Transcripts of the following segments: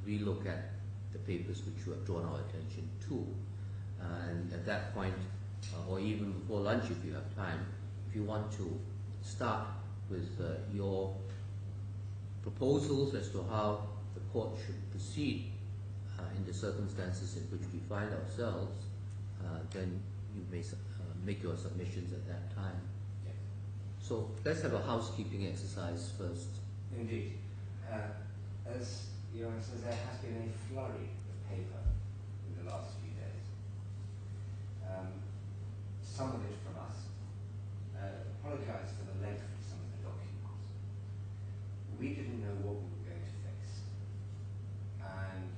relook at the papers which you have drawn our attention to. And at that point, or even before lunch if you have time, if you want to start with your proposals as to how the court should proceed in the circumstances in which we find ourselves, then you may make your submissions at that time. Yes. So let's have a housekeeping exercise first. Indeed. As Your Honor says, there has been a flurry of paper in the last few days. Some of it from us. Apologise for the length of some of the documents. We didn't know what we were going to face. And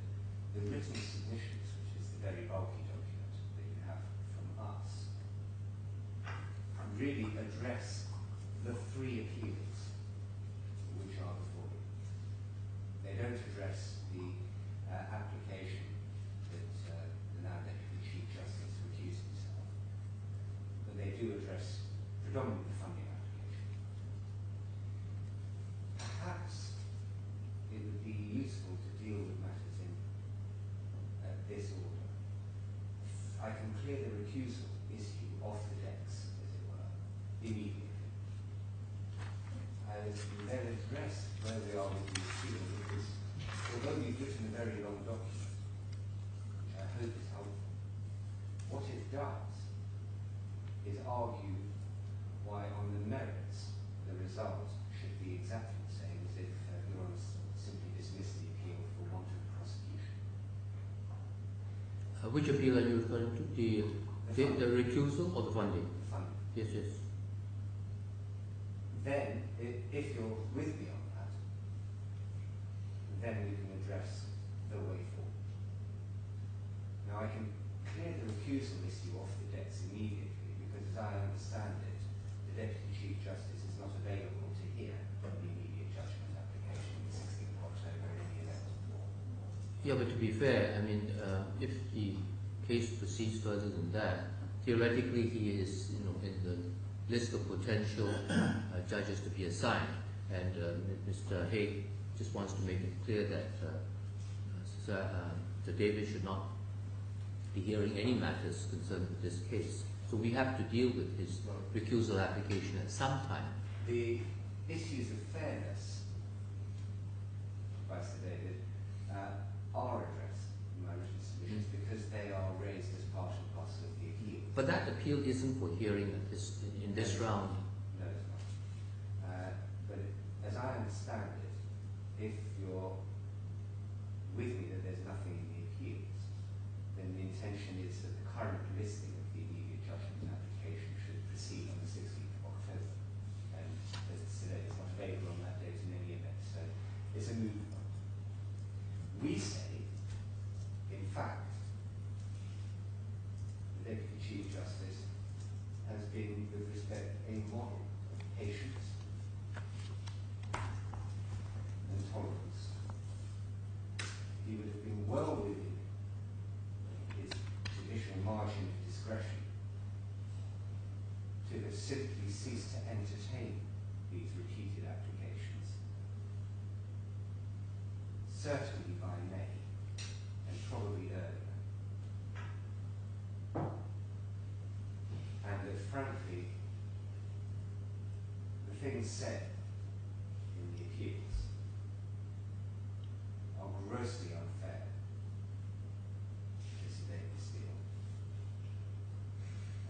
the written submissions, which is the very bulky document that you have from us, really address the three appeals which are before you. They don't address the application that the now Deputy Chief Justice recused himself, but they do address predominantly the funding application. Perhaps it would be useful to deal with matters in this order. I can clear the recusal issue off the decks, as it were, immediately. I will then address where we are with the appeal, because although you've written a very long document, which I hope is helpful, what it does is argue why on the merits the result should be exactly the same as if Your Honour simply dismissed the appeal for want of prosecution. Which appeal are you referring to? The recusal or the funding? The funding. Yes, yes. Then, if you're with me on that, then we can address the way forward. Now, I can clear the recusal issue off the decks immediately because, as I understand it, the Deputy Chief Justice is not available to hear the immediate judgment application on the 16th of October in the event. Yeah, but to be fair, I mean, if the case proceeds further than that, theoretically he is, in the list of potential judges to be assigned, and Mr. Haigh just wants to make it clear that Sir David should not be hearing any matters concerned with this case. So we have to deal with his recusal application at some time. The issues of fairness by Sir David are addressed in my written submissions because they are raised as part and parcel of the appeal. But that appeal isn't for hearing in this round. No, it's not. But as I understand it, if you're with me that there's nothing in the appeals, then the intention is that the current listing of the immediate judgment application should proceed on the 16th of October. And as today, it's not available on that date in any event. So it's a moot point. We say, in fact, the Deputy Chief Justice has been, with respect, a model of patience and tolerance. He would have been well within his judicial margin of discretion to have simply ceased to entertain these repeated applications. Certainly by May, and probably earlier. And that frankly, the things said in the appeals are grossly unfair to Sir David Steele,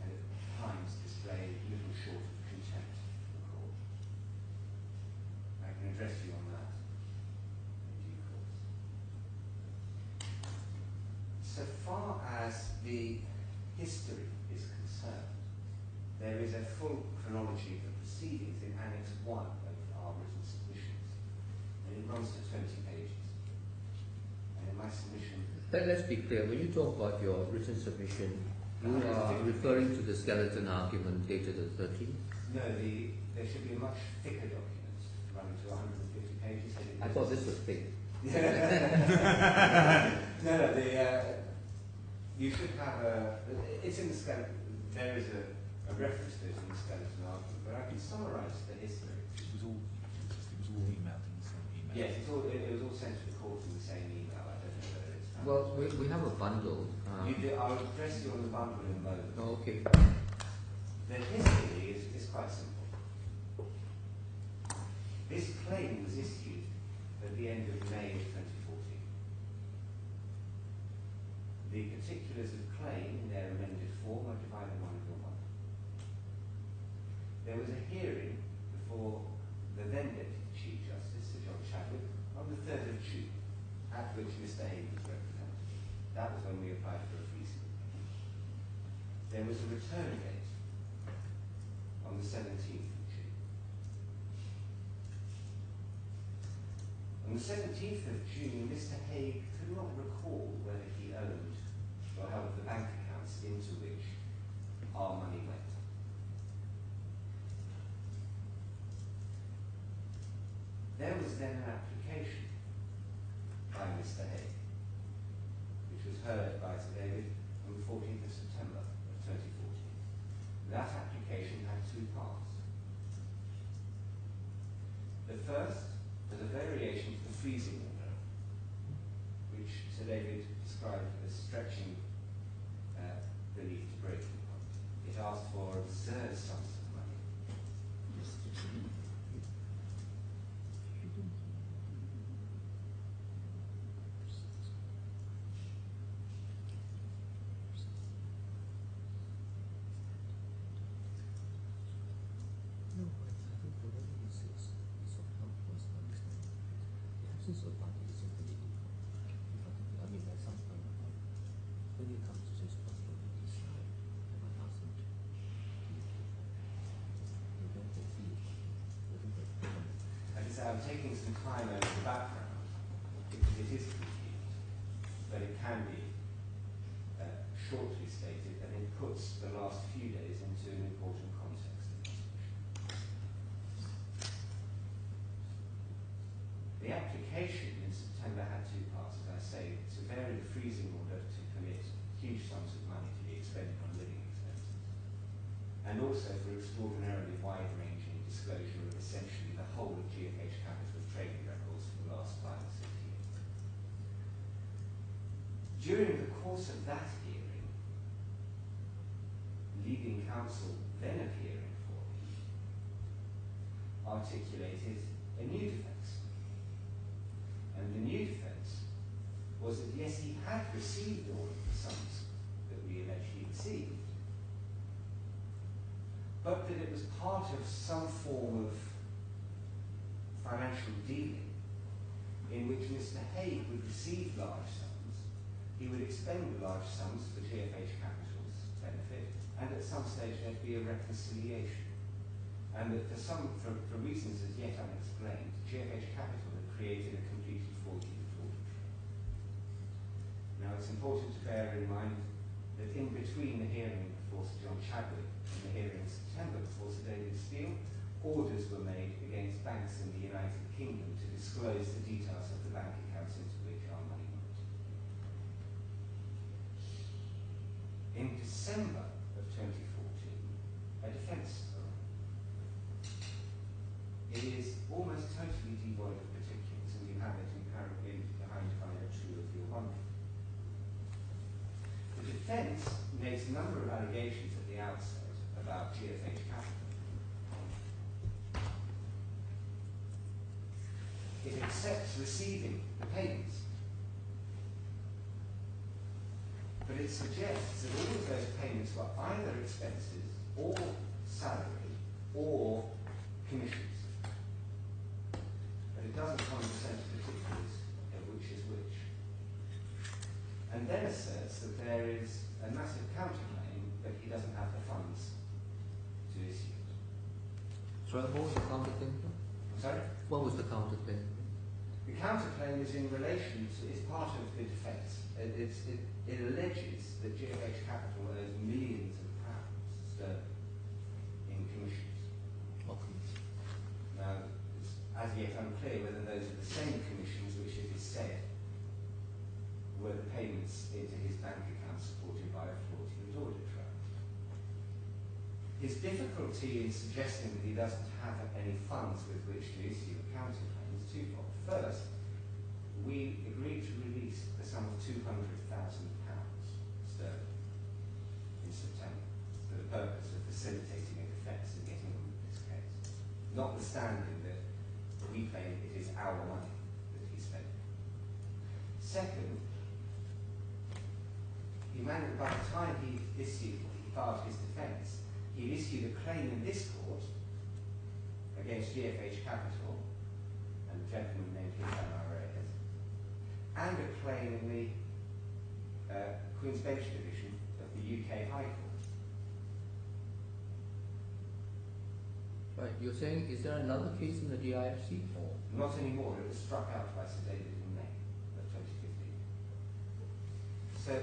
and at times display little short of contempt for the court. I can address you on that in due course. So far as the history is concerned, there is a full chronology of the proceedings in Annex 1 of our written submissions, and it runs to 20 pages. And in my submission... Let's be clear, when you talk about your written submission, you are referring to the skeleton argument dated the 13th? No, there should be a much thicker document running to 150 pages. I thought this was thick. No, you should have it's in the skeleton, there is a reference to it in the skeleton argument, but I can summarise the history. It was all emailed in the same email. Yes, it was all sent to the court in the same email. Well, we have a bundle. You do, I'll address you on the bundle in a moment. Oh, okay. The history is quite simple. This claim was issued at the end of May of 2014. The particulars of claim in their amended form are divided one over one. There was a hearing before the then Deputy Chief Justice, Sir John Chadwick, on the 3rd of June, at which Mr. Haigh was represented. That was when we applied for a fee scheme. There was a return date on the 17th of June. On the 17th of June, Mr. Haigh could not recall whether he owned or held the bank accounts into which our money went. There was then an application by Mr. Haigh, which was heard by Sir David on the 14th of September of 2014. That application had two parts. The first was a variation to the freezing order, which Sir David described as stretching relief to breaking point. It asked for absurd sums of money. No, but I think whatever this is of help was understanding. The absence of money is a political problem. I mean, at some point, when it comes to this problem, you decide, have I asked them to you don't get feel. As I say, I'm taking some time over the background because it is confused, but it can be shortly stated, and it puts the last few days into an important context. The application in September had two parts, as I say, to vary the freezing order to permit huge sums of money to be expended on living expenses, and also for extraordinarily wide-ranging disclosure of essentially the whole of GFH Capital's trading records for the last 5 or 6 years. During the course of that hearing, leading counsel then appearing for him articulated a new defence. And the new defence was that yes, he had received all of the sums that we allegedly received, but that it was part of some form of financial dealing in which Mr. Haigh would receive large sums, he would expend the large sums for GFH Capital's benefit, and at some stage there'd be a reconciliation. And that for reasons as yet unexplained, GFH Capital had created a completely fraudulent audit trail. Now it's important to bear in mind that in between the hearing before Sir John Chadwick and the hearing in September before Sir David Steele, orders were made against banks in the United Kingdom to disclose the details of the bank accounts into which our money went. In December of 2014, a defence arose. It is almost totally devoid of particulars, and you have it behind file 2 of your bundle. The defence makes a number of allegations at the outset about GFH Capital. It accepts receiving the payments, but it suggests that all of those payments were either expenses or salary or commissions. But it doesn't condescend to particulars of which is which. And then asserts that there is a massive counterclaim, but he doesn't have the funds to issue it. So what was the counterclaim? I'm sorry? What was the counterclaim? The counterclaim is in relation to, it's part of the defence. It alleges that GFH Capital owes millions of pounds sterling in commissions. Okay. Now, it's as yet unclear whether those are the same commissions which it is said were the payments into his bank account supported by a fraudulent audit trail. His difficulty in suggesting that he doesn't have any funds with which to issue a counterclaim is twofold. First, we agreed to release the sum of sterling in September for the purpose of facilitating a defence and getting on with this case, notwithstanding that we claim it is our money that he spent. Second, by the time he filed his defence, he issued a claim in this court against GFH Capital and a gentleman named Hwang, and a claim in the Queen's Bench Division of the UK High Court. Right, you're saying, is there another case in the DIFC? Or? Not anymore, it was struck out by Sir David in May of 2015. So,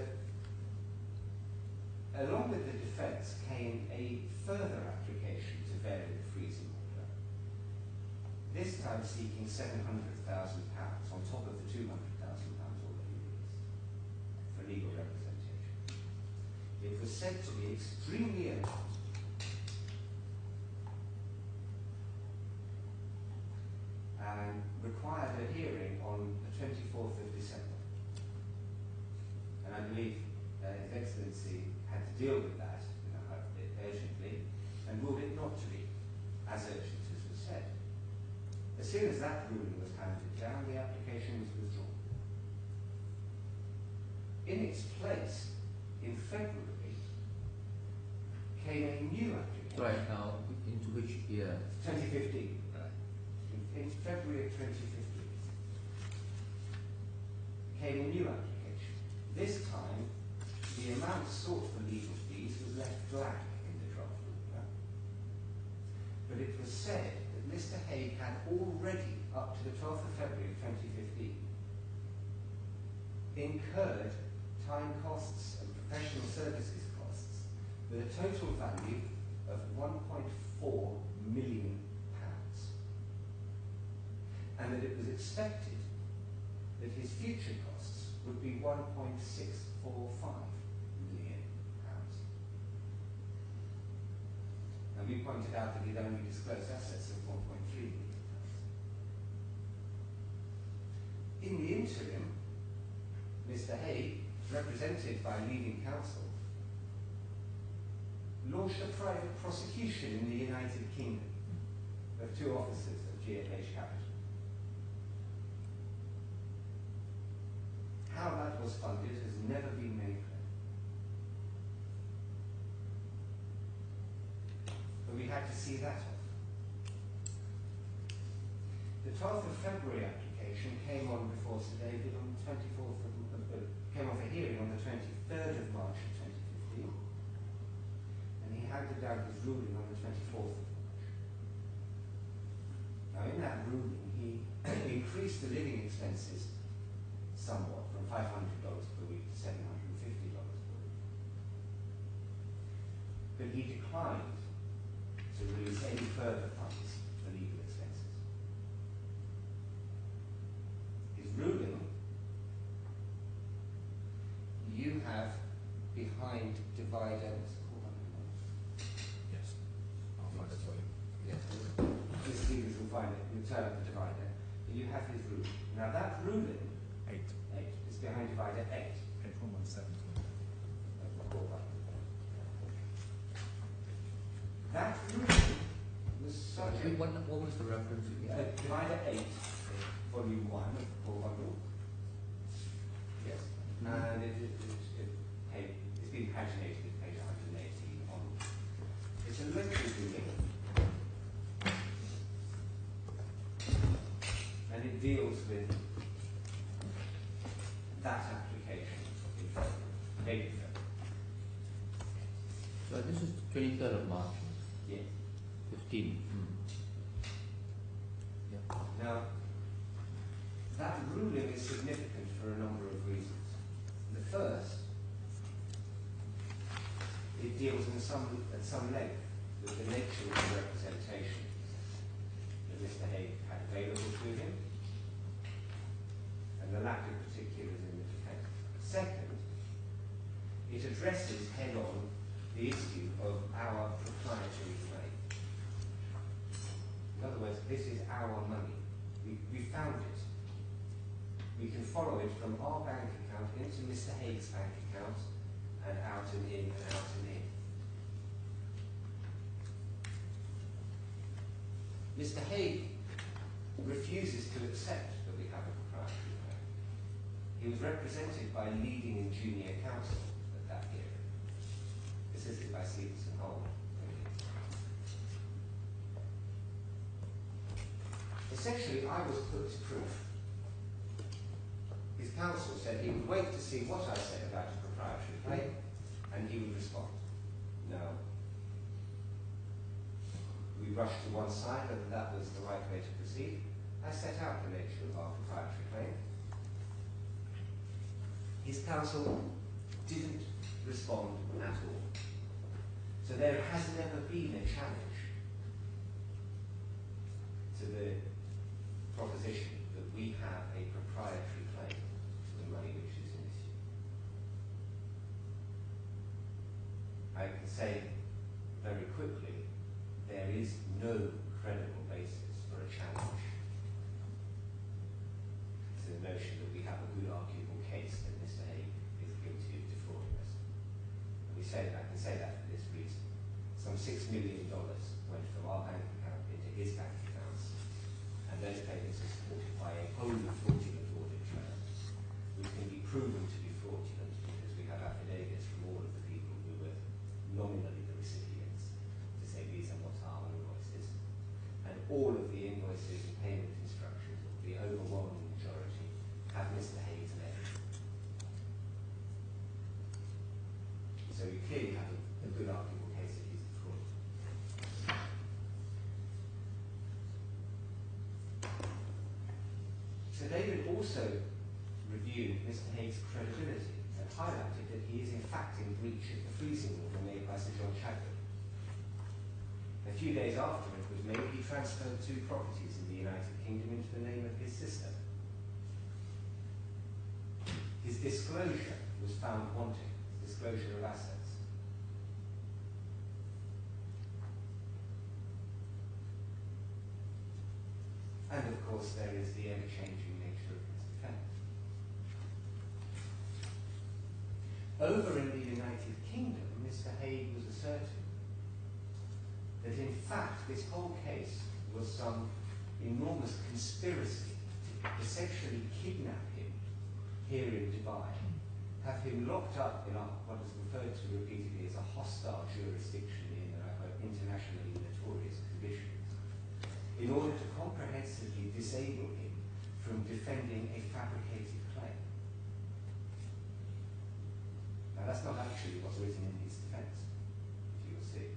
along with the defence came a further application to vary the freezing order, this time seeking £700,000 on top of the £200,000 already released for legal representation. It was said to be extremely urgent and required a hearing on the 24th of December. And I believe His Excellency had to deal with that urgently and ruled it not to be as urgent as was said. As soon as that ruling was handed down, the application was withdrawn. In its place, in February, came a new application. Right, now, into which year? 2015. In February of 2015, came a new application. This time, the amount sought for legal fees was left blank in the draft order, but it was said that Mr. Haigh had already, up to the 12th of February of 2015, incurred time costs and professional services costs with a total value of £1.4 million, and that it was expected that his future costs would be £1.645 million. And we pointed out that he'd only disclosed assets of £1.3 million. In the interim, Mr. Haigh, represented by leading counsel, launched a private prosecution in the United Kingdom of two officers of GFH Capital. How that was funded has never been made clear. But we had to see that off. The 12th of February application came on before Sir David on the 24th came on for hearing on the 23rd of March of 2015, and he handed down his ruling on the 24th of March. Now in that ruling he increased the living expenses somewhat, from $500 per week to $750 per week. But he declined to release any further funds for legal expenses. His ruling, you have behind divider. Yes, I'll find it for you. Yes, his leaders will find it. We'll turn up the divider. But you have his ruling. Now that ruling, 8. is behind divider 8. 8117. That ruling was subject. What was the reference again? Divider 8, volume 1 of the core bundle. Yes. And it's been paginated at page 118 on. It's a local ruling. And it deals with that application in February, date of February. So this is 23rd of March. Yes. 15. Yeah. Now, that ruling is significant for a number of reasons. The first, it deals at some length with the nature of the representation that Mr. Haigh had available to him and the lack of particulars in the defence. Second, it addresses head-on the issue of our proprietary claim. In other words, this is our money. We found it. we can follow it from our bank account into Mr. Haigh's bank account and out and in and out and in. Mr. Haigh refuses to accept that we have a proprietary claim. He was represented by leading and junior counsel at that hearing, assisted by Hwang. Essentially, I was put to proof. His counsel said he would wait to see what I said about a proprietary claim, and he would respond. Now, we rushed to one side whether that was the right way to proceed. I set out the nature of our proprietary claim. His counsel didn't respond at all. So there has never been a challenge to the proposition that we have a proprietary claim to the money which is in issue. I can say very quickly, there is no credible basis for a challenge to the notion that we have a good arguable case that Mr. Haigh is guilty of defrauding us. And I can say that for this reason. Some $6 million went from our bank account into his bank accounts, and those payments are supported by a wholly fraudulent audit trail, which can be proven to be fraudulent because we have affidavits from all of the people who were nominally the recipients to say these are not our invoices. And all of the invoices and payment instructions, the overwhelming majority, have Mr. Haigh's name. So we clearly have a good arguable case that he's defrauded. So David also reviewed Mr. Haigh's credibility and highlighted that he is in fact in breach of the freezing order made by Sir John Chadwick. A few days after it was made, he transferred 2 properties in the United Kingdom into the name of his sister. His disclosure was found wanting, disclosure of assets. And of course there is the ever-changing nature of his defence. Over in the United Kingdom, Mr. Haigh was asserting that in fact this whole case was some enormous conspiracy to essentially kidnap him here in Dubai, have him locked up in what is referred to repeatedly as a hostile jurisdiction in internationally notorious conditions, in order to comprehensively disable him from defending a fabricated claim. Now that's not actually what's written in his defence, as you will see.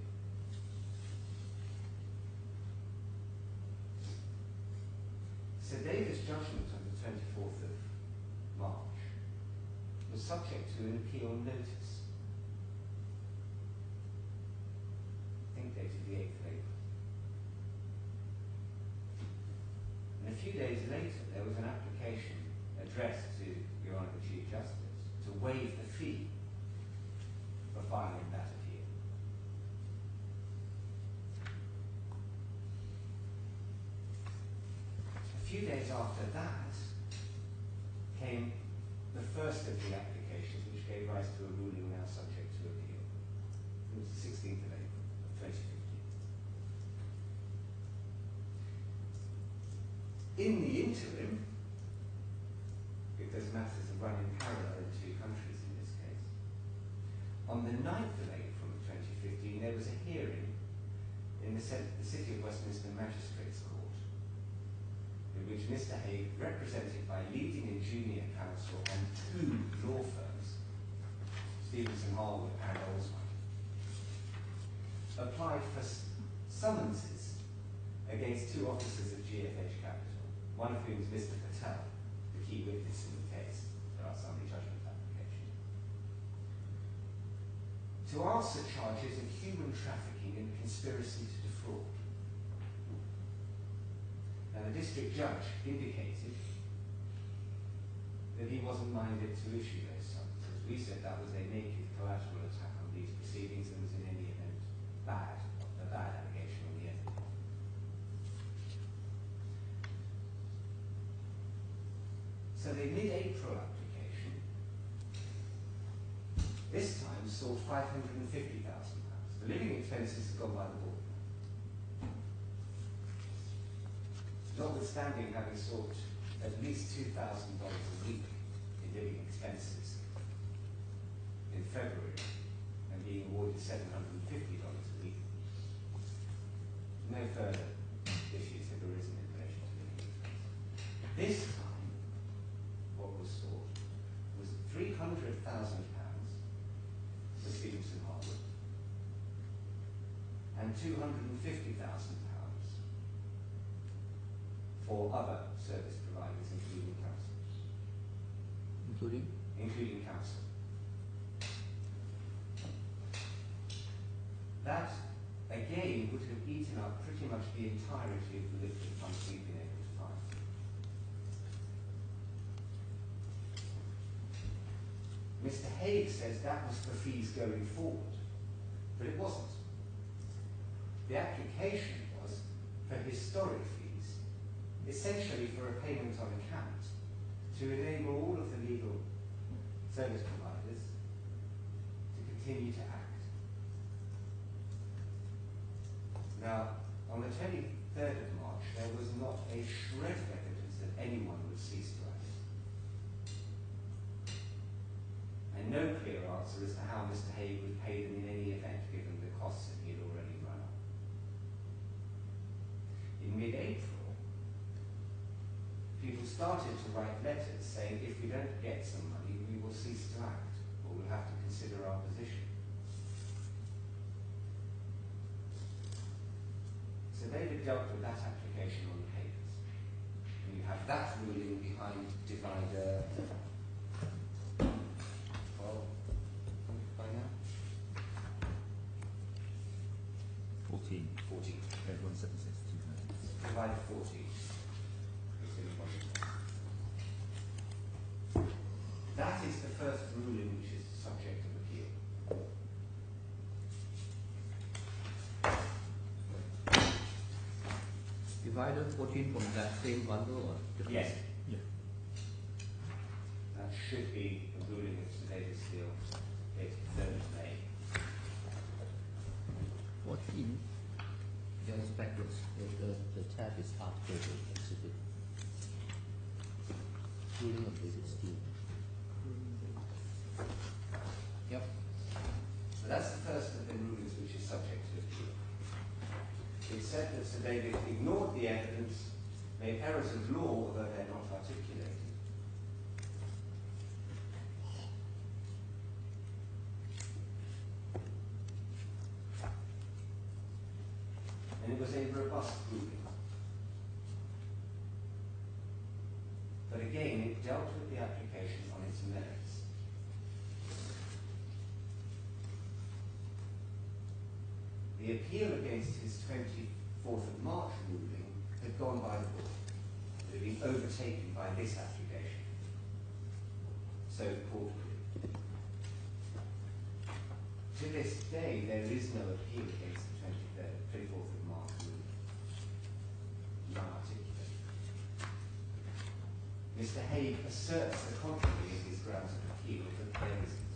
Sir David's judgment on the 24th of March was subject to an appeal notice, I think dated the 8th of April. And a few days later there was an application addressed to Your Honour the Chief Justice to waive the fee for filing that appeal. A few days after that came the first of the applications which gave rise to a ruling now subject to appeal. It was the 16th of April of 2015. In the interim, because matters are run in parallel in 2 countries in this case, on the 9th of April of 2015 there was a hearing in the City of Westminster Magistrates Court, in which Mr. Haigh, represented by leading and junior counsel and 2 law firms, Stevenson, Harwood and Azmi, applied for summonses against 2 officers of GFH Capital, one of whom is Mr. Patel, the key witness in the case for our summary judgment application, to answer charges of human trafficking and conspiracy to defraud. Now, the district judge indicated that he wasn't minded to issue those summonses. We said that was a naked collateral attack on these proceedings and was in any event a bad allegation on the end of it. So the mid-April application, this time sought £550,000. The living expenses have gone by the board. Notwithstanding having sought at least $2,000 a week in living expenses in February and being awarded $750 a week, no further issues have arisen in relation to living expenses. This time, what was sought was £300,000 for Stevenson Harwood and £250,000 for other service providers, including council. Including council. That, again, would have eaten up pretty much the entirety of the lifted funds we've been able to find. Mr. Haigh says that was for fees going forward, but it wasn't. The application was for historic fees, essentially for a payment on account, to enable all of the legal service providers to continue to act. Now, on the 23rd of March, there was not a shred of evidence that anyone would cease to act. And no clear answer as to how Mr. Haigh would pay them in any event, given the costs that he had already run up. In mid-April, people started to write letters saying, if we don't get some money, we will cease to act, or we'll have to consider our position. So David dealt with that application on the papers. And you have that ruling behind divider 12, by now? 14. 14. Everyone 76. Divider 14. That is the first ruling which is the subject of appeal. Divider 14 from that same bundle or different? Yes. Yeah. That should be a ruling which the Davis Steel dated 3rd of May. 14. Yeah, it's backwards. The tab is article exhibit. Ruling of David Steel. Yep. So that's the first of the rulings which is subject to appeal. It said that Sir David ignored the evidence, made errors of law, although they're not articulated. And it was a robust ruling. But again, it dealt with the application on its merits. The appeal against his 24th of March ruling had gone by the board. It had been overtaken by this application. So the court agreed. To this day, there is no appeal against the 24th of March ruling. None articulated. Mr. Haigh asserts the contrary in his grounds of appeal, but there isn't.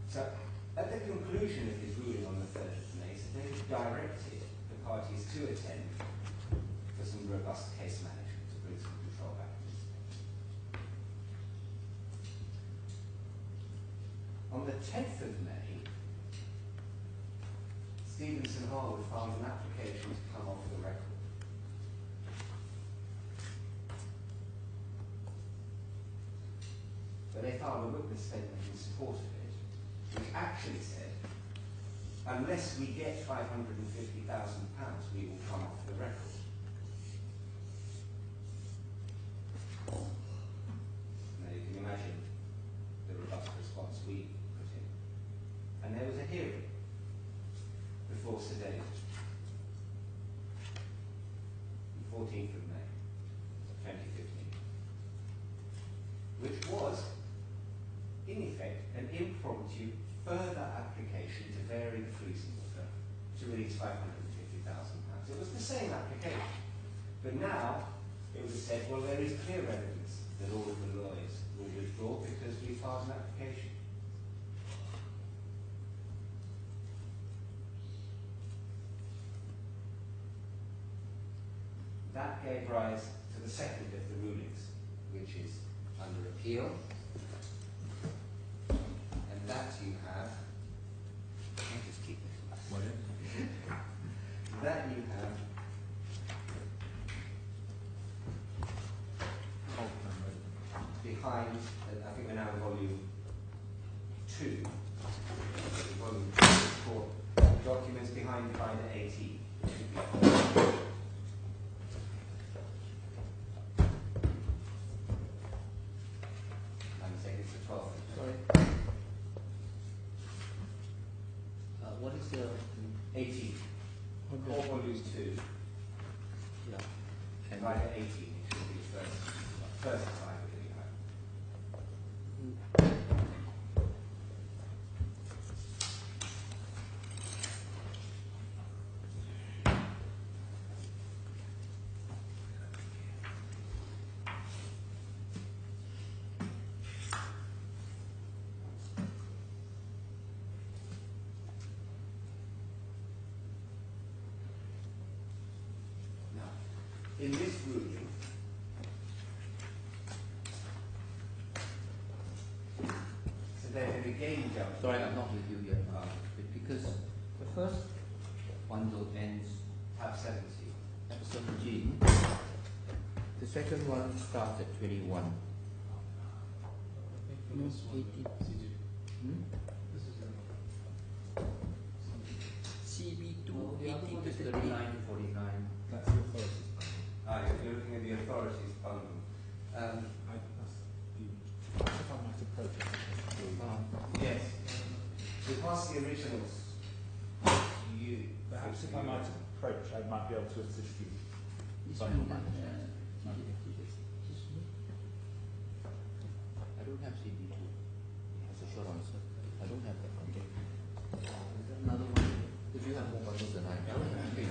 So, at the conclusion of his ruling on the 3rd of May, Sir David directed the parties to attend for some robust case management to bring some control back. On the 10th of May, Stevenson Harwood filed an application to come off the record. But they filed a witness statement in support of it, which actually said, unless we get £550,000, we will come off the record. Now you can imagine the robust response we put in. And there was a hearing before Sir David, the 14th of May, 2015, which was, in effect, an impromptu further application to vary the freezing order to release £550,000. It was the same application, but now it was said, well, there is clear evidence that all of the lawyers will withdraw because we filed an application. That gave rise to the second of the rulings, which is under appeal. And that you have, I'll just keep this. That you have behind, I think we're now in volume 2. Volume 2 for documents behind Binder 18. Sorry. What is the 18? Core volume 2. yeah? And Binder 18 should be the first slide that you have. In this ruling, so they have again jumped. sorry, I'm not with you yet. Because the first bundle ends Tab 17. at 17. The second one starts at 21. No, 18. CB2, 18 to 39 to 49. That's the authorities. You're looking at the authorities bundle. Perhaps if I might approach it. Yes. We passed the originals to you. Perhaps if I might approach, I might be able to assist you. This Sorry, one, Omar. I don't have CB2. That's a short answer. I don't have that one. Is there another one? If you have more bundles than I do. Do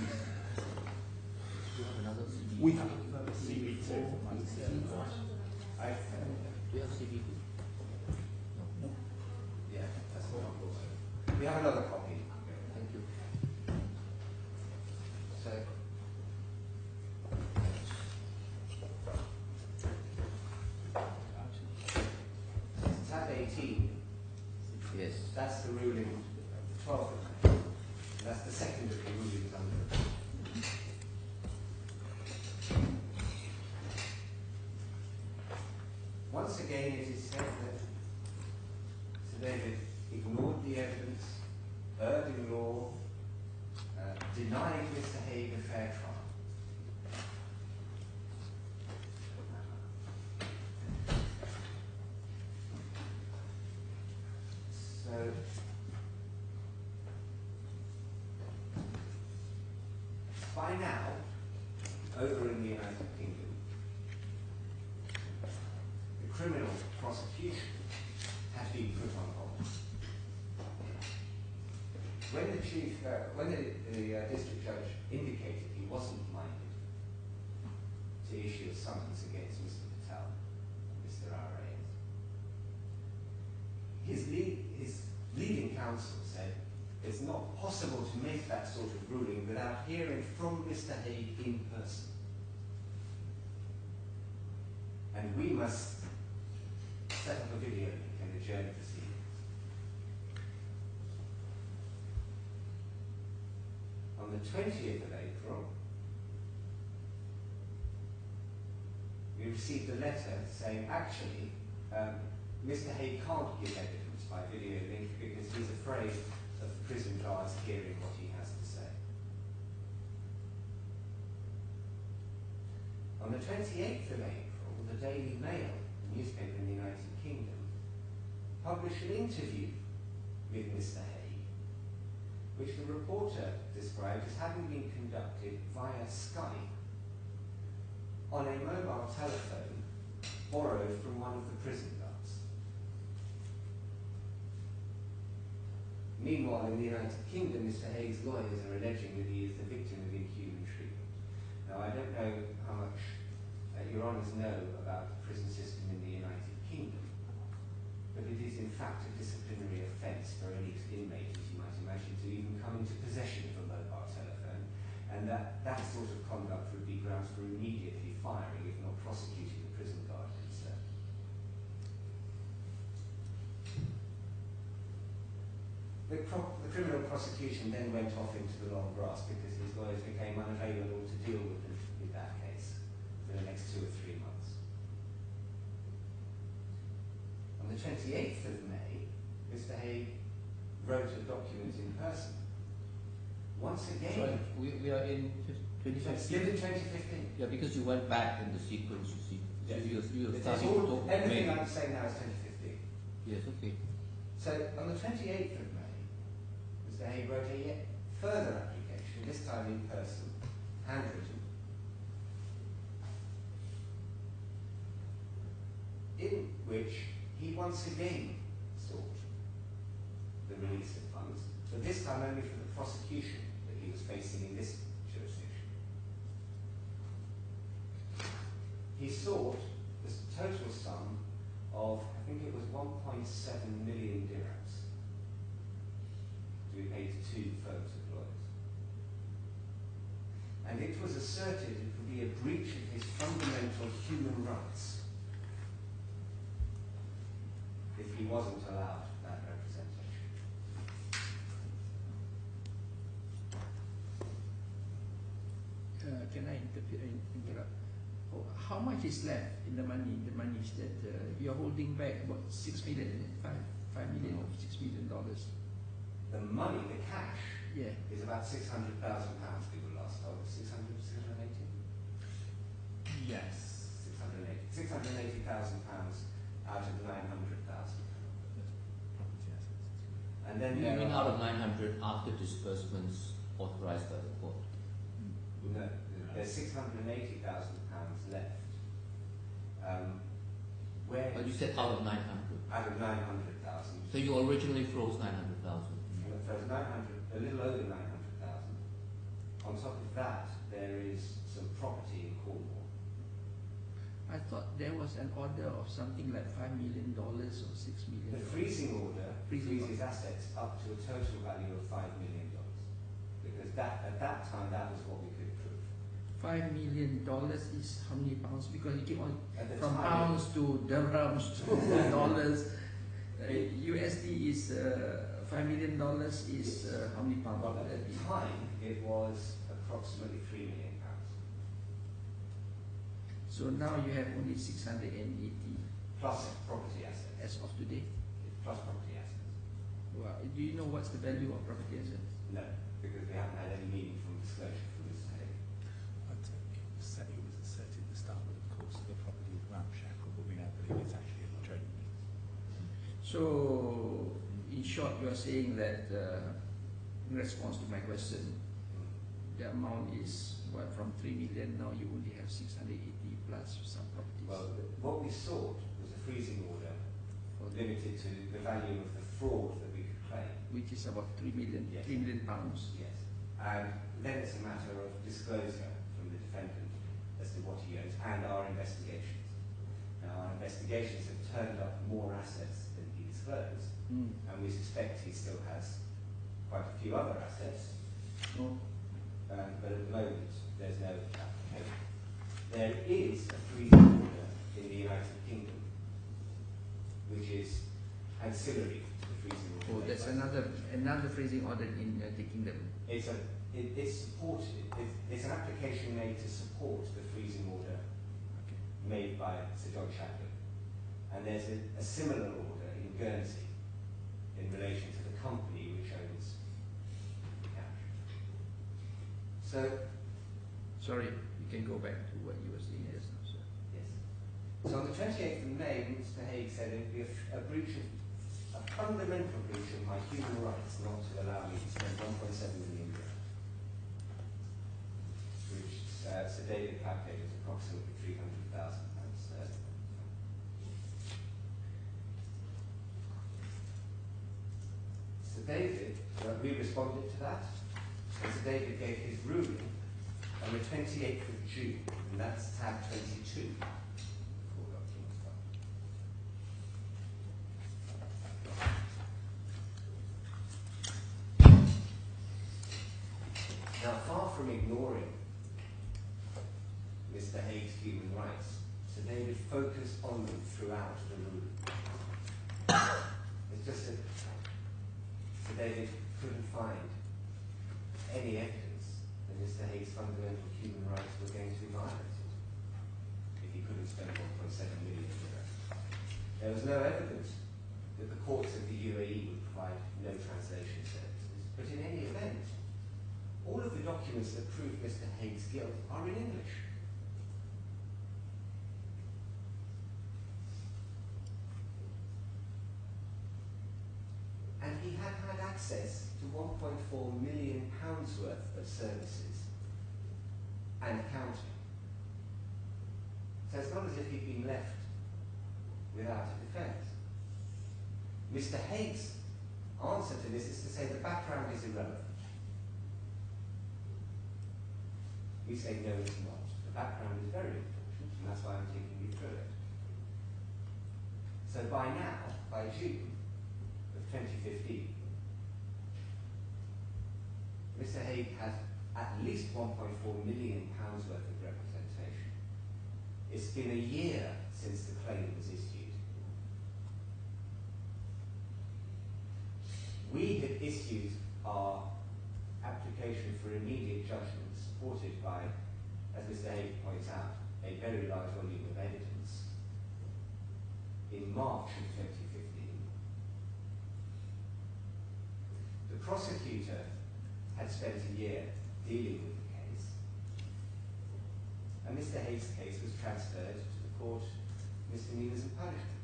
you have another CB2? We have CB2. that might assist you. Do you have CB2? No. Yeah, that's what I'm talking. We have another copy. Thank you. So, tab 18, Yes. that's the ruling of the 12th of May. That's the second of the rulings under appeal. Once again, it is said that Sir David ignored the evidence, erred in law, denied Mr. Haigh a fair trial. So, by now, over in the United Kingdom, the criminal prosecution had been put on hold. When the district judge indicated he wasn't minded to issue a summons against Mr. Patel and Mr. Arayat, his leading counsel said it's not possible to make that sort of ruling without hearing from Mr. Haigh in person. And we must set up a video link and adjourn proceedings. On the 20th of April, we received a letter saying, actually, Mr. Haigh can't give evidence by video link because he's afraid of the prison guards hearing what he has to say. On the 28th of April, the Daily Mail, a newspaper in the United Kingdom, published an interview with Mr. Haigh, which the reporter described as having been conducted via Skype on a mobile telephone borrowed from one of the prison guards. Meanwhile, in the United Kingdom, Mr. Haigh's lawyers are alleging that he is the victim of inhuman treatment. Now, I don't know how much Your Honours know about the prison system in the United Kingdom, but it is in fact a disciplinary offence for any inmate, as you might imagine, to even come into possession of a mobile telephone, and that sort of conduct would be grounds for immediately firing, if not prosecuting, the prison guard concerned. The criminal prosecution then went off into the long grass because his lawyers became unavailable to deal with that case for the next 2 or 3 months. On the 28th of May, Mr. Haigh wrote a document in person. Once again... Sorry, we are in 2015? Still in 2015. Yeah, because you went back in the sequence, you see. Yes. So you're starting to talk... Everything I'm saying now is 2015. Yes, okay. So on the 28th of May, Mr. Haigh wrote a yet further application, this time in person, handwritten, in which he once again sought the release of funds, but this time only for the prosecution that he was facing in this jurisdiction. He sought the total sum of, I think it was 1.7 million dirhams to be paid to 2 firms of lawyers. And it was asserted it would be a breach of his fundamental human rights if he wasn't allowed that representation. Can I interrupt? How much is left in the money? The money is that you're holding back about 6 million, $5 million or $6 million. The money, the cash, Yeah. is about £600,000, we were last told. 680? Yes. 680,000 pounds out of 900,000. Property assets. And then You there mean are, out of 900 after disbursements authorised by the court? no, there's 680,000 pounds left. Where But you said out of 900. out of 900,000. So you originally froze 900,000. So it's 900, a little over 900,000. On top of that, there is some property in Cornwall. I thought there was an order of something like $5 million or $6 million. The freezing order freezes assets up to a total value of $5 million. Because at that time, that was what we could prove. $5 million is how many pounds? Because you keep on At the from time, pounds to dirhams to dollars. USD is $5 million is how many pounds? well, at the time, it was approximately £3 million. So now you have only 680 Plus property assets. as of today. Plus property assets. Well, do you know what's the value of property assets? No, because we haven't had any meaningful disclosure from Mr. Haigh. It was asserted to start with, of course, the property was ramshackle, but we now believe it's actually a trading business. So, in short, you are saying that in response to my question, the amount is what, from 3 million, now you only have 680 plus some properties. Well, what we sought was a freezing order limited to the value of the fraud that we could claim. Which is about 3 million, Yes. 3 million pounds. Yes. And then it's a matter of disclosure from the defendant as to what he owes and our investigations. Now, our investigations have turned up more assets than he disclosed, and we suspect he still has quite a few other assets, Oh, but at the moment there's no application. There is a freezing order in the United Kingdom, which is ancillary to the freezing order. oh, that's another freezing order in the kingdom. It's supported. It's an application made to support the freezing order made by Sir John Chaplin, and there's a similar order in Guernsey in relation to the company which owns the cash. So, Sorry, you can go back to what you were saying just now, sir. yes. So on the 28th of May, Mr. Haigh said it would be a breach of a fundamental breach of my human rights not to allow me to spend 1.7 million euros, which Sir David calculated was approximately £300,000. Sir David, we responded to that, and Sir David gave his ruling on the 28th of June. And that's tab 22. Full documents file. Now, far from ignoring Mr. Haigh's human rights, Sir David focused on them throughout the ruling. It's just that Sir David couldn't find any evidence that Mr. Haigh's fundamental human rights were going to be violated if he couldn't spend 1.7 million euros. There was no evidence that the courts of the UAE would provide no translation services, but in any event, all of the documents that prove Mr. Haigh's guilt are in English. And he had had access to £1.4 million worth of services and counting. So it's not as if he'd been left without a defence. Mr. Haigh's answer to this is to say the background is irrelevant. We say no, it's not. The background is very important, and that's why I'm taking you through it. So by now, by June of 2015, Mr. Haigh had at least £1.4 million worth of representation. It's been a year since the claim was issued. We had issued our application for immediate judgment, supported by, as Mr. Haigh points out, a very large volume of evidence, in March of 2015. The prosecutor had spent a year dealing with the case, and Mr. Haigh's case was transferred to the Court of Misdemeanors and Punishment.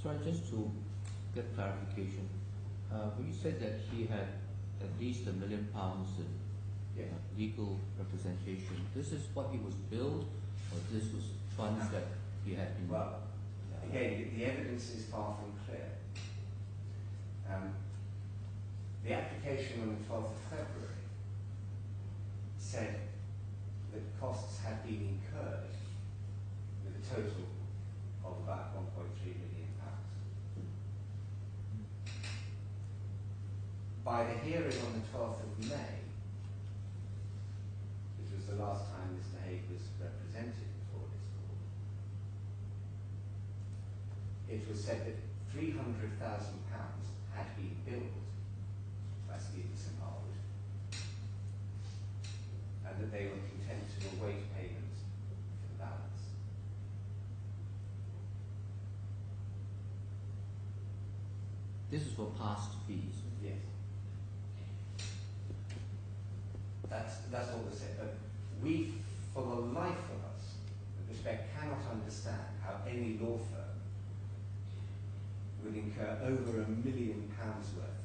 So just to get clarification, when you said that he had at least £1 million in legal representation, this is what he was billed, or this was funds that he had been... Well, again, the evidence is far from clear. The application on the 12th of February said that costs had been incurred with a total of about £1.3 million. By the hearing on the 12th of May, which was the last time Mr. Haigh was represented before this court, it was said that £300,000 had been billed by Stevenson Harwood, and that they were content to await payment for the balance. This is for past fees. Yes. That's what was said. But we, for the life of us, with respect, cannot understand how any law firm would incur over £1 million worth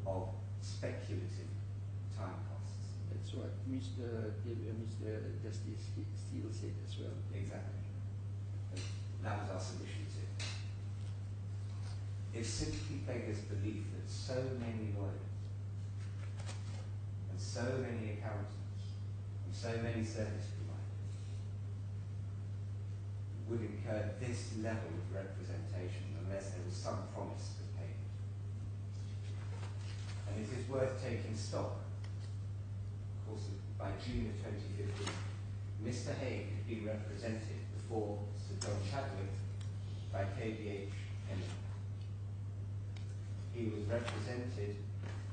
of speculative time costs. That's what Mr. Justice Steele said as well. Exactly. And that was our submission too. It simply beggars belief that so many lawyers and so many accountants and so many service providers would incur this level of representation unless there was some promise of payment. And it is worth taking stock. Of course, by June of 2015, Mr. Haigh had been represented before Sir John Chadwick by KBH Henry. He was represented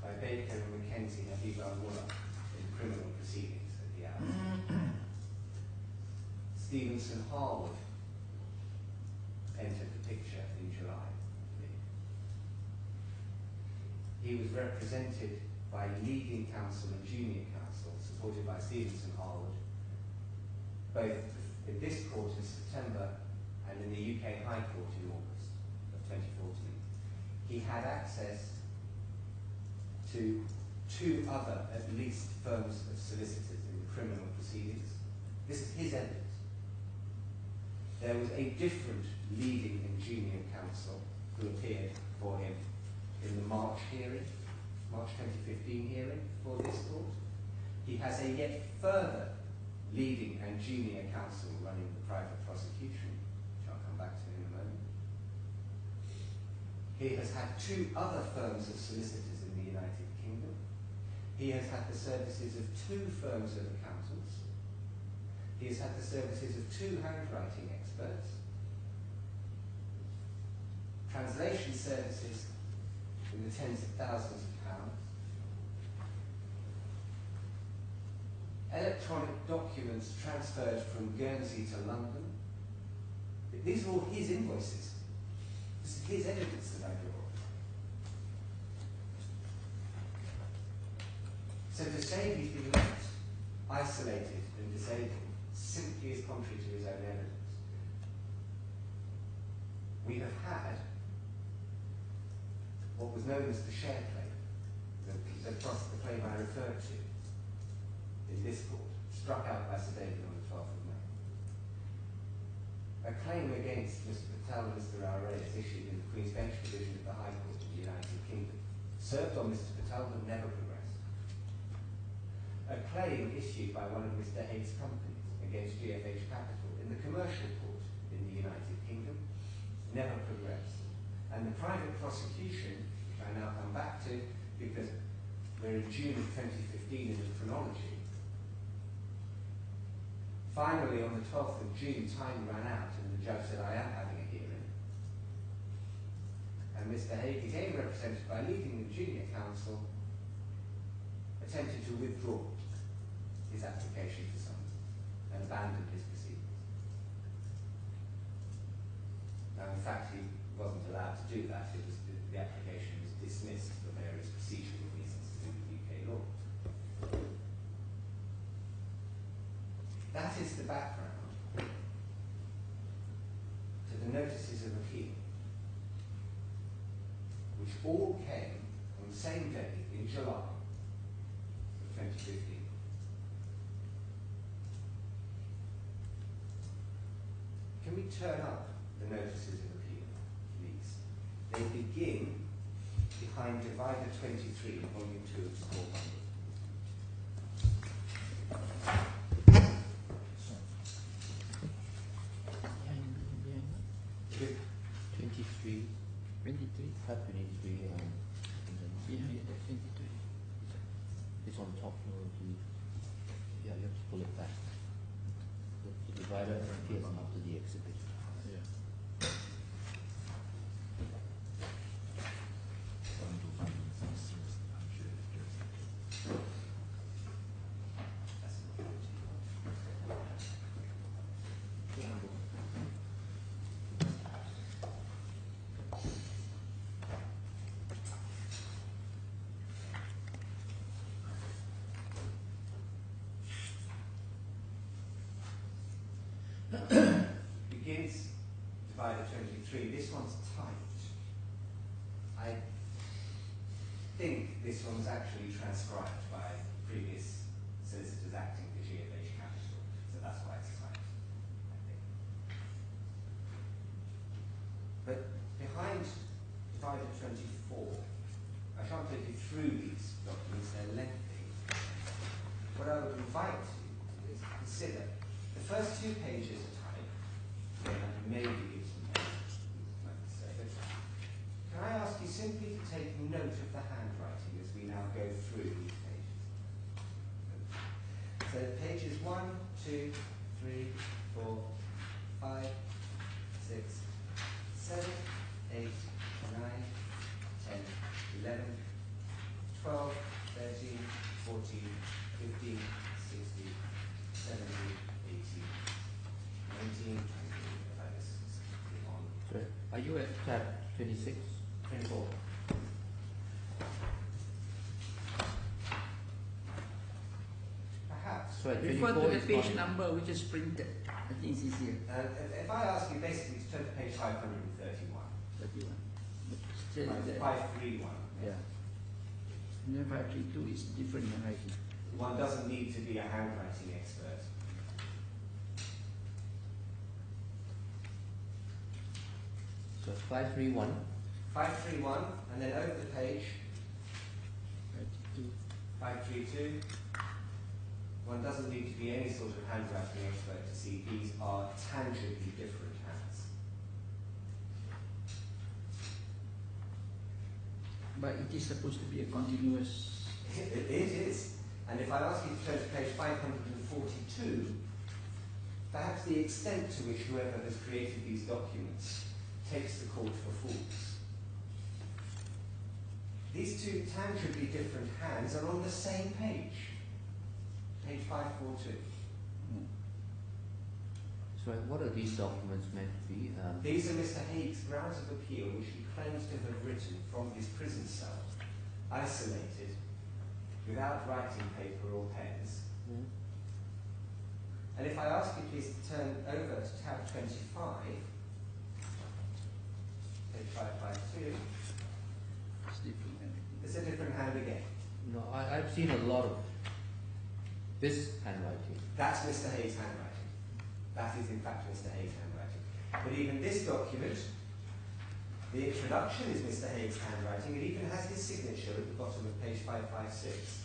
by Baker and Mackenzie Habib al-Mullah in criminal proceedings at the outset. Stevenson Harwood entered the picture in July. He was represented by leading counsel and junior counsel, supported by Stevenson Harwood, both in this court in September and in the UK High Court in August of 2014. He had access to two other, at least, firms of solicitors in the criminal proceedings. This is his evidence. There was a different leading and junior counsel who appeared for him in the March hearing, March 2015 hearing for this court. He has a yet further leading and junior counsel running the private prosecution, which I'll come back to in a moment. He has had 2 other firms of solicitors in the United Kingdom. He has had the services of 2 firms of accountants. He has had the services of 2 handwriting experts. Translation services in the tens of thousands of pounds. Electronic documents transferred from Guernsey to London. These are all his invoices. This is his evidence that I draw. So to say he's been left isolated and disabled simply is contrary to his own evidence. We have had what was known as the share claim, the claim I referred to in this court, struck out by Sir David on the 12th of May. A claim against Mr. Patel and Mr. Rao-Reyes issued in the Queen's Bench Division of the High Court of the United Kingdom, served on Mr. Patel but never progressed. A claim issued by one of Mr. Haigh's companies against GFH Capital in the Commercial Court in the United Kingdom, never progressed. And the private prosecution, which I now come back to because we're in June of 2015 in the chronology, finally on the 12th of June time ran out and the judge said I am having a hearing. And Mr. Haigh, again represented by leading the junior counsel, attempted to withdraw his application for summons and abandoned his proceedings. Now in fact he wasn't allowed to do that. It was the application was dismissed for various procedural reasons to do with UK law. That is the background to the notices of appeal, which all came on the same day in July of 2015. Can we turn up the notices of appeal, please? They begin behind Divider 23, Volume 2 of the Core Bundle. Behind 23. 23. 523. Behind the 23. It's on top of the. Yeah, you have to pull it back. The divider appears after the exhibit. Yeah. Begins Divider 23. This one's tight. I think this one's actually transcribed by previous solicitors acting for GFH Capital, so that's why it's tight, I think. But behind Divider 24, I shan't take you through these documents, they're lengthy. What I would invite you is to consider the first 2 pages are typed. Maybe give some names, like to say. But can I ask you simply to take note of the handwriting as we now go through these pages? So pages 1, 2, 3, 4, 5, 6, 7, 8, 9, 10, 11, 12, 13, 14, 15, 16, 17, 18, 19, 20. So, are you at tab 26? 24. Perhaps. So at Refer 24 to the is page not- number which is printed. I think it's easier. If I ask you basically to turn to page 531. 31. Still there. 531. Yeah. And then 532 is different handwriting. One doesn't need to be a handwriting expert. So 531. 531, and then over the page, 32. 532. One doesn't need to be any sort of handwriting expert to see these are tangibly different hands. But it is supposed to be a continuous. It is. And if I ask you to turn to page 542, perhaps the extent to which whoever has created these documents takes the court for fools. These two tangibly different hands are on the same page. Page 542. So what are these documents meant to be? These are Mr. Haigh's grounds of appeal, which he claims to have written from his prison cell, isolated, without writing paper or pens. Mm. And if I ask you please to turn over to tab 25, page 552, It's different. it's a different hand again. No, I've seen a lot of this handwriting. That's Mr. Haigh's handwriting. That is in fact Mr. Haigh's handwriting. But even this document, the introduction is Mr. Haigh's handwriting. It even has his signature at the bottom of page 556.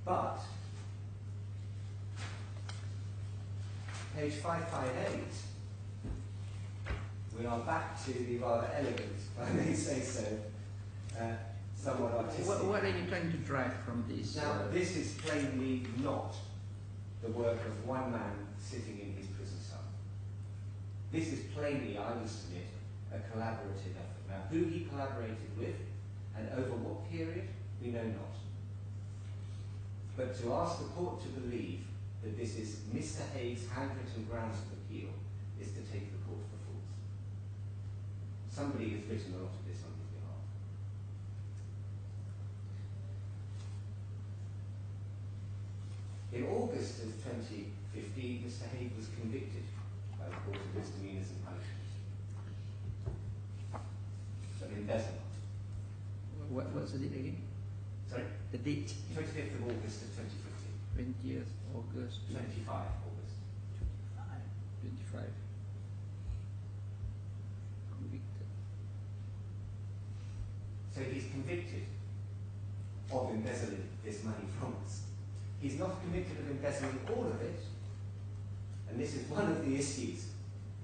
But page 558, we are back to the rather elegant, if I may say so, somewhat artistic. What are you trying to drive from this? Now, this is plainly not the work of one man sitting in his prison cell. This is plainly, I would submit, a collaborative effort. Now, who he collaborated with and over what period, we know not. But to ask the court to believe that this is Mr. Haigh's handwritten grounds of appeal is to take the court for fools. Somebody has written a lot of this on his behalf. In August of 2015, Mr. Haigh was convicted by the Court of Misdemeanors and Punishments of embezzlement. What's the date again? Sorry? The date? 25th of August of 2015. 20th August 25 August. 25. Convicted. So he's convicted of embezzling this money from us. He's not convicted of embezzling all of it, and this is one of the issues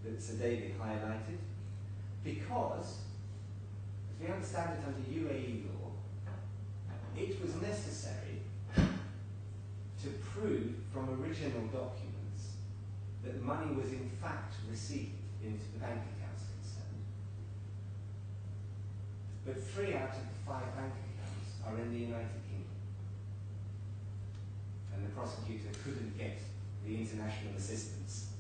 that Sir David highlighted, because, as we understand it under UAE law, it was necessary to prove from original documents that money was in fact received into the bank accounts concerned. But 3 out of the 5 bank accounts are in the United Kingdom. And the prosecutor couldn't get the international assistance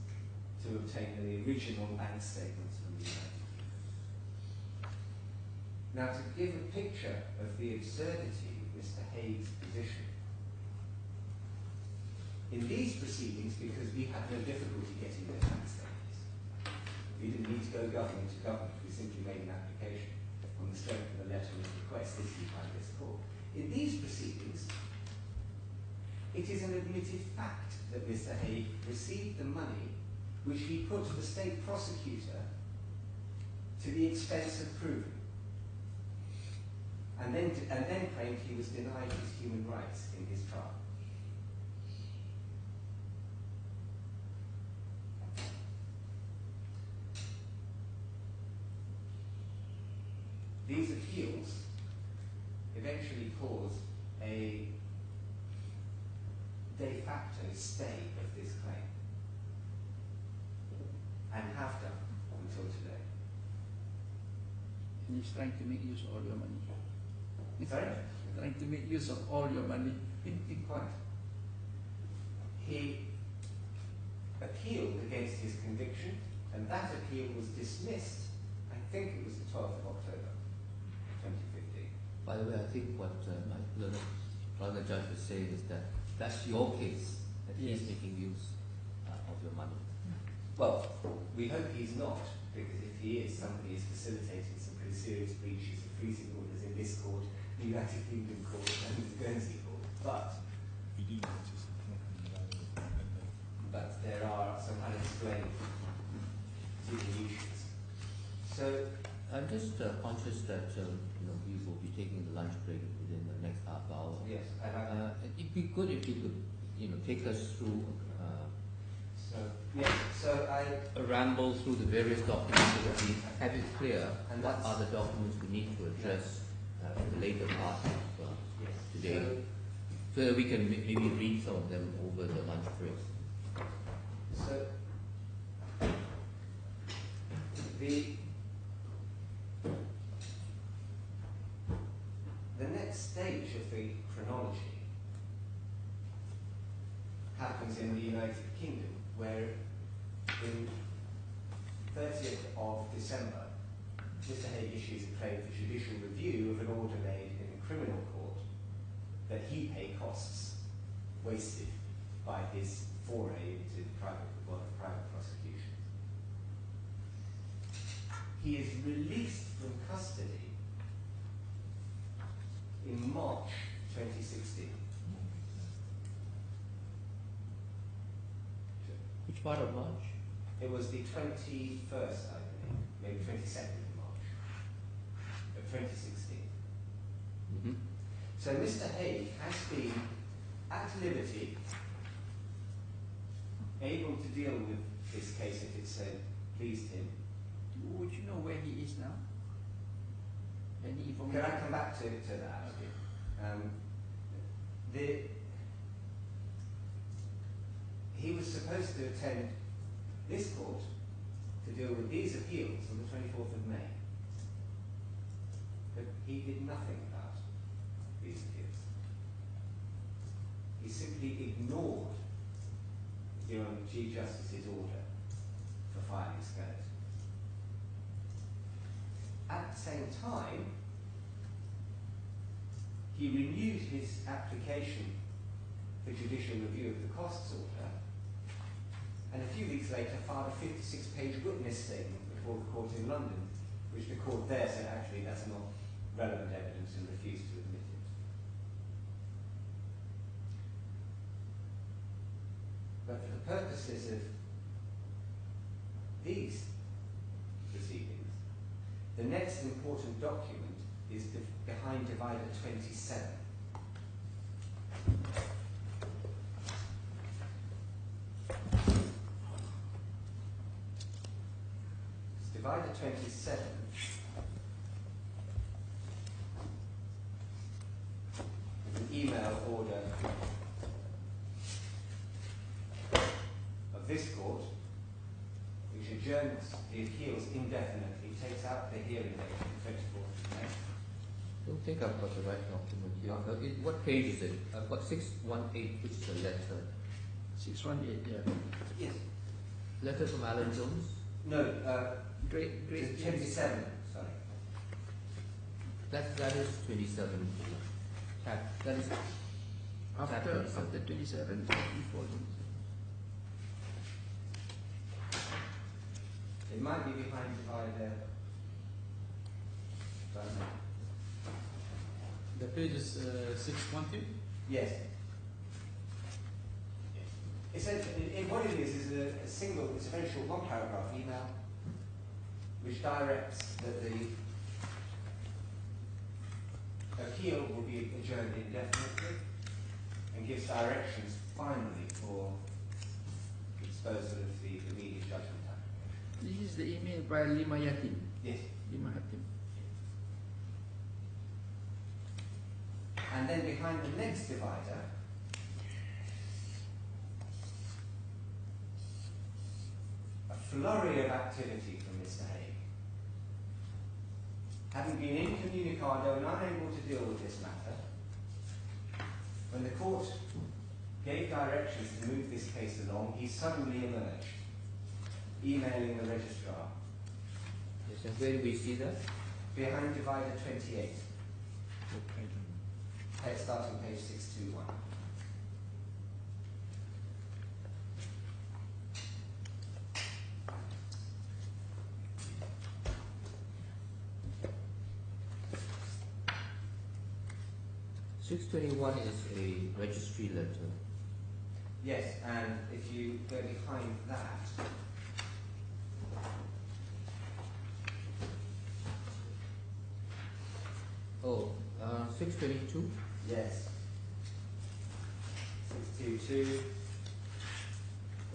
to obtain the original bank statements from the United Kingdom. Now, to give a picture of the absurdity of Mr. Haigh's position, in these proceedings, because we had no difficulty getting those bank statements, we didn't need to go government to government, we simply made an application on the strength of a letter of request issued by this court. In these proceedings, it is an admitted fact that Mr. Haigh received the money which he put to the state prosecutor to the expense of proving, and then claimed he was denied his human rights in his trial. These appeals eventually caused a de facto stay of this claim, and have done until today. And he's trying to make use of all your money. Sorry? Trying to make use of all your money. Quite. He appealed against his conviction, and that appeal was dismissed, I think it was the 12th of October, 2015. By the way, I think what my brother judge was saying is that that's your case, that he's making use of your money. Well, we hope he's not, because if he is, somebody is facilitating some pretty serious breaches of freezing orders in this court, the United Kingdom court, and the Guernsey court. But there are some unexplained issues. So I'm just conscious that we will be taking the lunch break within the next half hour. Yes, It'd be good if you could, take us through a ramble through the various documents so that we have it clear And what that's- are the documents we need to address in the later part of yes. today, so that we can maybe read some of them over the lunch break. So the next stage of the chronology happens in the United Kingdom, where in 30th of December, Mr. Haigh issues a claim for judicial review of an order made in the criminal court that he pay costs wasted by his foray into the private prosecution. He is released from custody in March 2016. Which part of March? It was the 21st, I believe, maybe 22nd of March of 2016. Mm-hmm. So Mr. Haigh has been at liberty, able to deal with this case if it pleased him. Would you know where he is now? Any Can information? I come back to that? Okay. He was supposed to attend this court to deal with these appeals on the 24th of May. But he did nothing about these appeals. He simply ignored the Honourable Chief Justice's order for filing skeleton. At the same time, he renewed his application for judicial review of the costs order, and a few weeks later filed a 56-page witness statement before the court in London, which the court there said actually that's not relevant evidence and refused to admit it. But for the purposes of these proceedings, the next important document is behind divider 27. Divider 27 is an email order of this court which adjourns the appeals indefinitely, takes out the hearing date from 24th of May. I don't think I've got the right document here. What page is it? I've got 618, which is a letter. 618, yeah. Yes. Letter from Alan Jones? No, Great 27, sorry. That is 27. That is After 27. 27, before It might be behind divider. Don't know. The page is 620. Yes. Essentially, what it is a single, it's a very short one paragraph email which directs that the appeal will be adjourned indefinitely and gives directions finally for the disposal of the immediate judgment application. This is the email by Lima Yatim. Yes. Lima Yatim. And then behind the next divider, a flurry of activity from Mr. Haigh. Having been incommunicado and unable to deal with this matter, when the court gave directions to move this case along, he suddenly emerged, emailing the registrar. Yes, and where do we see that? Behind divider 28, What page am starting page 621. I? 621 is a registry letter. Yes, and if you go behind that, Oh, 622? Yes. 622,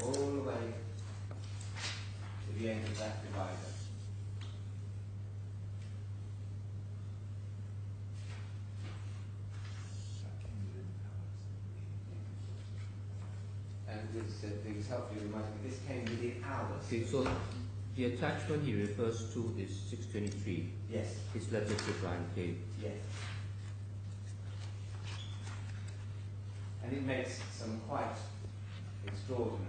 all the way to the end of that divider. And this helpfully reminds me, this came within hours. Okay, so the attachment he refers to is 623. Yes. His letter to Brian K. Yes. And it makes some quite extraordinary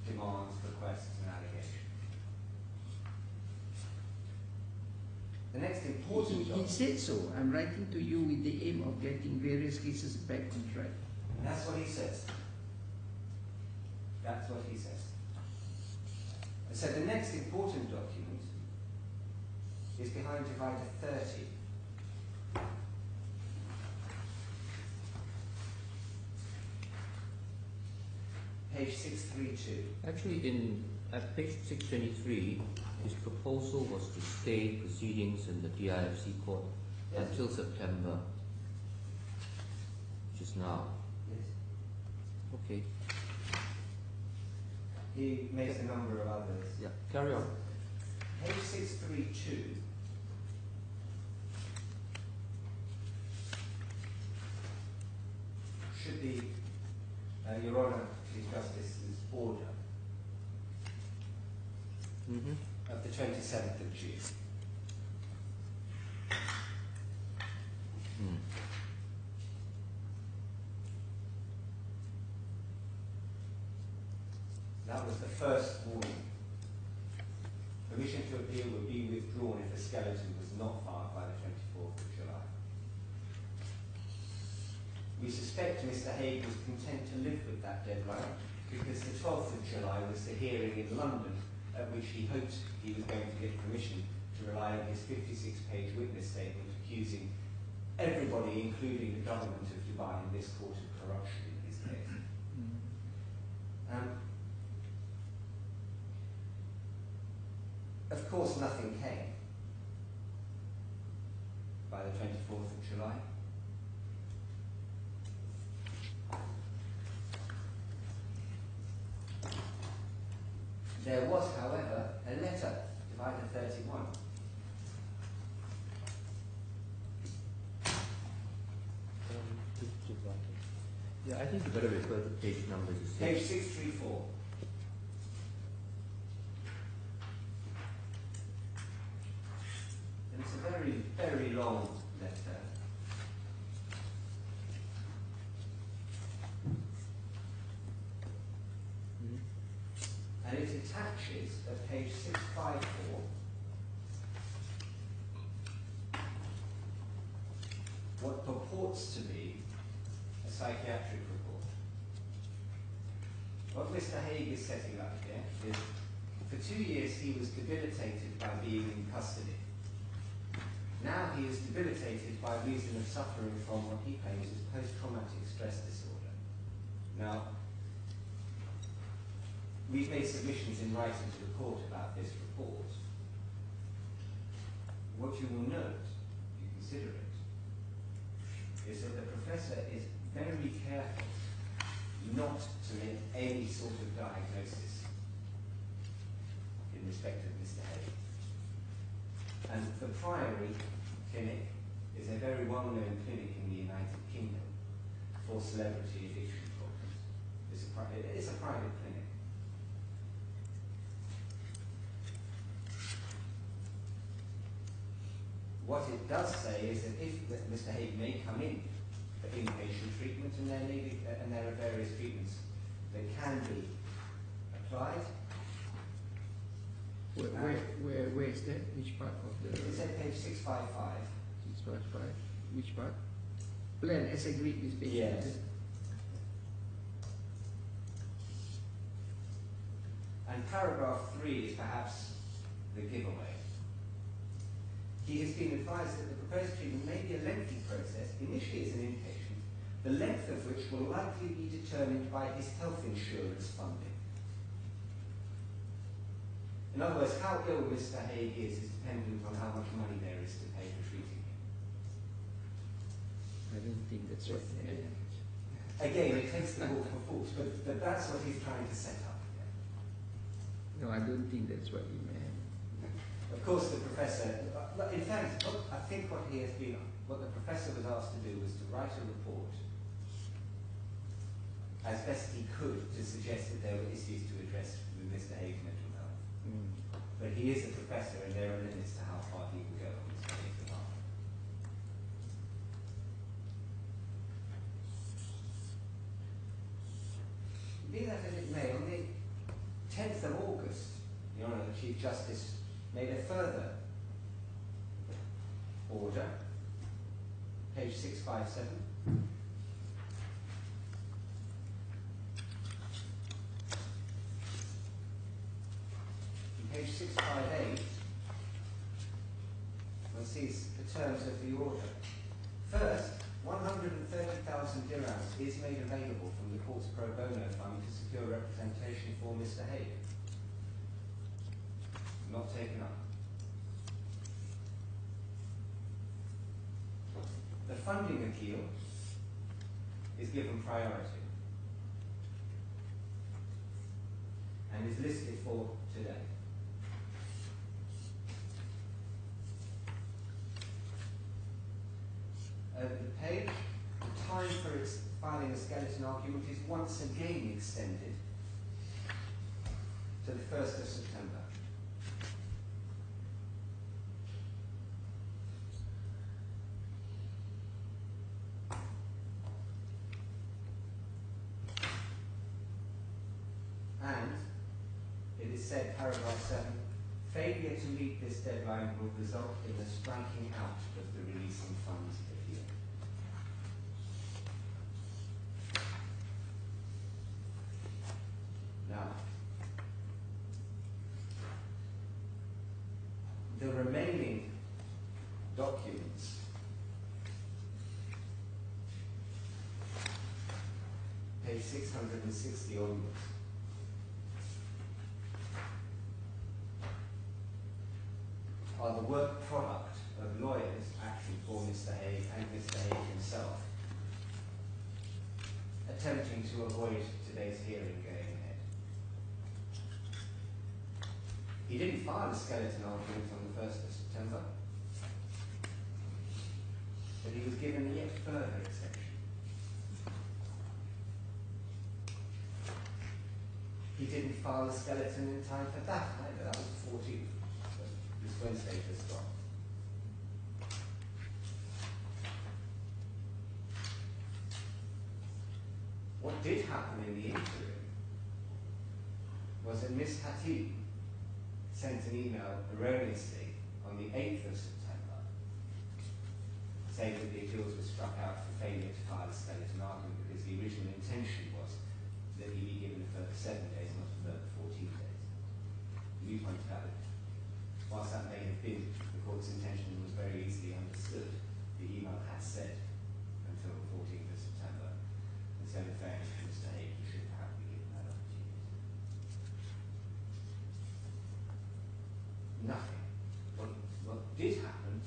demands, requests and allegations. The next important He said so. I'm writing to you with the aim of getting various cases back on track. That's what he says. That's what he says. So the next important document is behind divider 30. Page 632. Actually, at page 623, his proposal was to stay proceedings in the DIFC court Yes. until September, which is now. Yes. Okay, He makes a number of others. yeah, carry on. Page 632. Should be, Your Honour, Chief Justice's order Mm-hmm. of the 27th of June. Mm. That was the first warning. Permission to appeal would be withdrawn if the skeleton was not filed by the 24th of July. We suspect Mr. Haigh was content to live with that deadline because the 12th of July was the hearing in London at which he hoped he was going to get permission to rely on his 56-page witness statement accusing everybody, including the government of Dubai, in this court of corruption in his case. Of course, nothing came by the 24th of July. There was, however, a letter, divider 31. Yeah, I think you better refer to page numbers. Page 634. And it's a very, very long letter. And it attaches at page 654 what purports to be a psychiatric report. What Mr. Haigh is setting up here is, for 2 years he was debilitated by being in custody. Now he is debilitated by reason of suffering from what he claims is post-traumatic stress disorder. Now, we've made submissions in writing to the court about this report. What you will note, if you consider it, is that the professor is very careful not to make any sort of diagnosis in respect of Mr. Haigh. And the Priory Clinic is a very well-known clinic in the United Kingdom for celebrity addiction problems. It's a private clinic. What it does say is that if Mr. Haigh may come in for inpatient treatment, and there are various treatments that can be applied. Where is that? Which part of the? It's at page 655. 655. Which part? Plan as agreed with patient. Yes. And paragraph 3 is perhaps the giveaway. He has been advised that the proposed treatment may be a lengthy process, initially as an inpatient, the length of which will likely be determined by his health insurance funding. In other words, how ill Mr. Haigh is dependent on how much money there is to pay for treating him. I don't think that's right. Again, it takes the bull for fools, but that's what he's trying to set up. No, I don't think that's what he meant. Of course, the professor, in fact, I think what the professor was asked to do was to write a report as best he could to suggest that there were issues to address with Mr. Haigh's mental health. But he is a professor and there are limits to how far he will go on Mr. Haigh's behalf. Be that as it may, on the 10th of August, the Honourable Chief Justice made a further order, page 657. On page 658, one sees the terms of the order. First, 130,000 dirhams is made available from the court's pro bono fund to secure representation for Mr. Haigh. Not taken up. The funding appeal is given priority and is listed for today. The page, the time for its filing a skeleton argument is once again extended to the 1st of September. And it is said, paragraph 7, failure to meet this deadline will result in the striking out of the releasing funds appeal. Now, the remaining documents page 660 onwards are the work product of lawyers acting for Mr. Haigh and Mr. Haigh himself, attempting to avoid today's hearing going ahead. He didn't file a skeleton argument on the 1st of September, but he was given a yet further extension. He didn't file a skeleton in time for that either. That was the 14th. This Wednesday just gone. What did happen in the interim was that Miss Hattie sent an email erroneously on the 8th of September saying that the appeals were struck out for failure to file a skeleton argument because the original intention was that he be given a further 7 days, not a further 14 days. You pointed out that whilst that may have been the court's intention, was very easily understood. The email had said until the 14th of September, and so in fairness to Mr. Haigh, he should perhaps be given that opportunity. Nothing. What did happen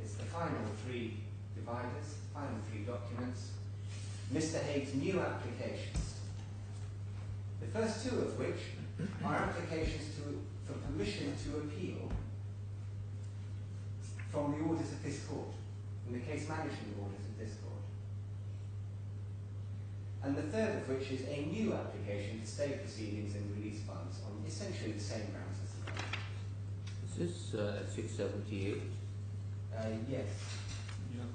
is the final 3 dividers, final 3 documents, Mr. Haigh's new applications. The first 2 of which are applications for permission to appeal from the orders of this court, from the case management orders of this court. And the third of which is a new application to stay proceedings and release funds on essentially the same grounds as the first. Is this at 678? Yes. Yeah.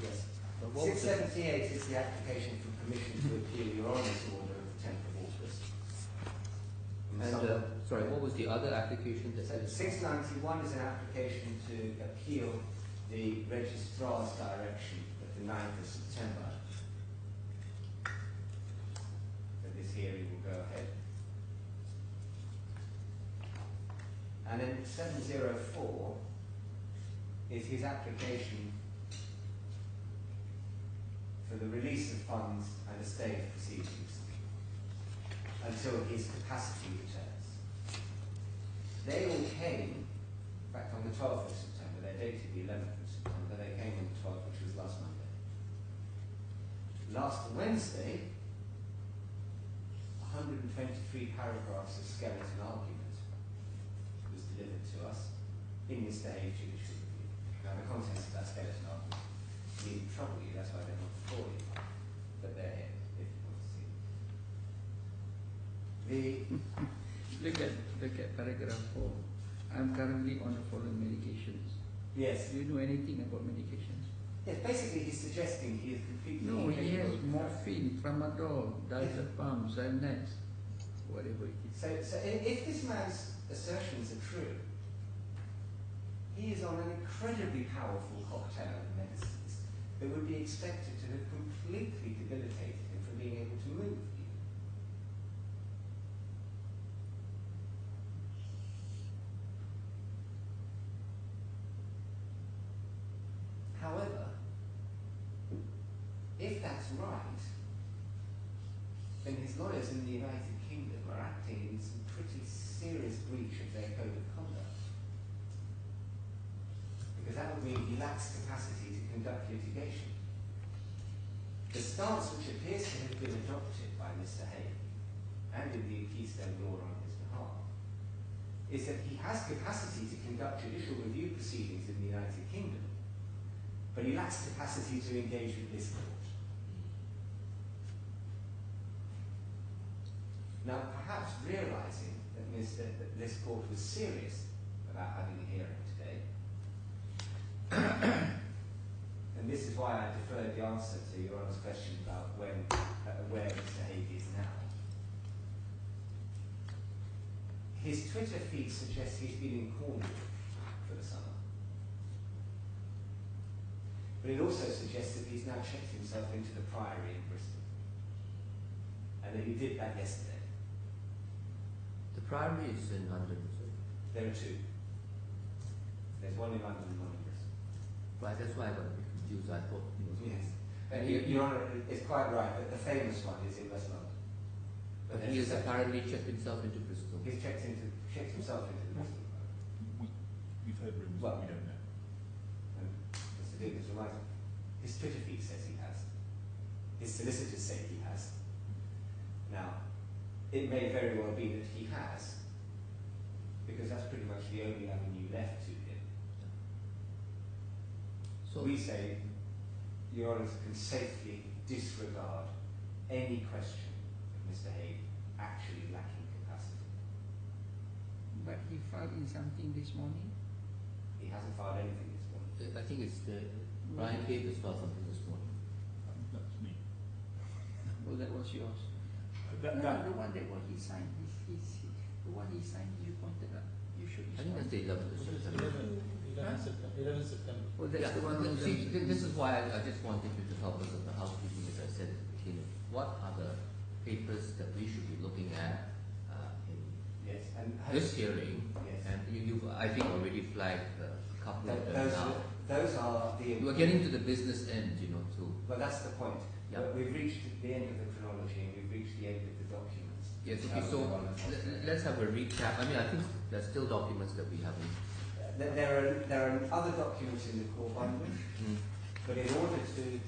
Yes. But what was 678 is the application for permission to appeal Your Honour's order of the 10th of August. And, sorry, what was the other application that said? 691 is an application to appeal the registrar's direction at the 9th of September that this hearing will go ahead. And then 704 is his application for the release of funds and a stay of proceedings until his capacity returns. They all came, in fact on the 12th of September, they're dated the 11th of September, they came on the 12th, which was last Monday. Last Wednesday, 123 paragraphs of skeleton argument was delivered to us in Mr. Haigh judicial review. Now the contents of that skeleton argument needn't trouble you, that's why they're not before you, but they're here if you want to see them. Look at paragraph 4. I'm currently on the following medications. Yes. Do you know anything about medications? Yes, basically he's suggesting he is completely No, he has incapable of- morphine, tramadol, diazepam, Xanax, whatever it is. So if this man's assertions are true, he is on an incredibly powerful cocktail of medicines that would be expected to have completely debilitated him from being able to move. However, if that's right, then his lawyers in the United Kingdom are acting in some pretty serious breach of their code of conduct. Because that would mean he lacks capacity to conduct litigation. The stance which appears to have been adopted by Mr. Haigh, and indeed Keystone Law on his behalf, is that he has capacity to conduct judicial review proceedings in the United Kingdom, but he lacks capacity to engage with this court. Now, perhaps realising that this court was serious about having a hearing today, and this is why I deferred the answer to Your Honour's question about where Mr. Haigh is now. His Twitter feed suggests he's been in Cornwall for the summer. But it also suggests that he's now checked himself into the Priory in Bristol. And that he did that yesterday. The Priory is in London, so. There are two. There's one in London and one in Bristol. Right, that's why I got a bit confused. I thought he was. Yes. Your Honour is quite right that the famous one is in West London. But he has apparently checked himself into Bristol. He's checked himself into the Bristol. We've heard rumours, Well, but we don't know. And Mr. Davis reminds me, his Twitter feed says he has. His solicitors say he has. Now, it may very well be that he has, because that's pretty much the only avenue left to him. So We say, Your Honours can safely disregard any question of Mr. Haigh actually lacking capacity. But he filed in something this morning. He hasn't filed anything this morning. I think it's Brian Cave has filed something this morning. That's me. Well, that was yours. That, No, that, the one that he signed. The one he signed, you pointed out. You showed I think that's the 11th of September. 11 September. Well, that's the one. See, this is why I just wanted you to help us with the housekeeping, as I said at the beginning. What are the papers that we should be looking at in Yes, and this hearing? Yes. And you've, I think, already flagged a couple of them now. Those are the. We're getting to the business end, too. Well, that's the point. Yeah. We've reached the end of the chronology and we've reached the end of the documents. Yes, okay, so let's have a recap. I mean, I think there's still documents that we haven't. There are other documents in the core bundle, but in order to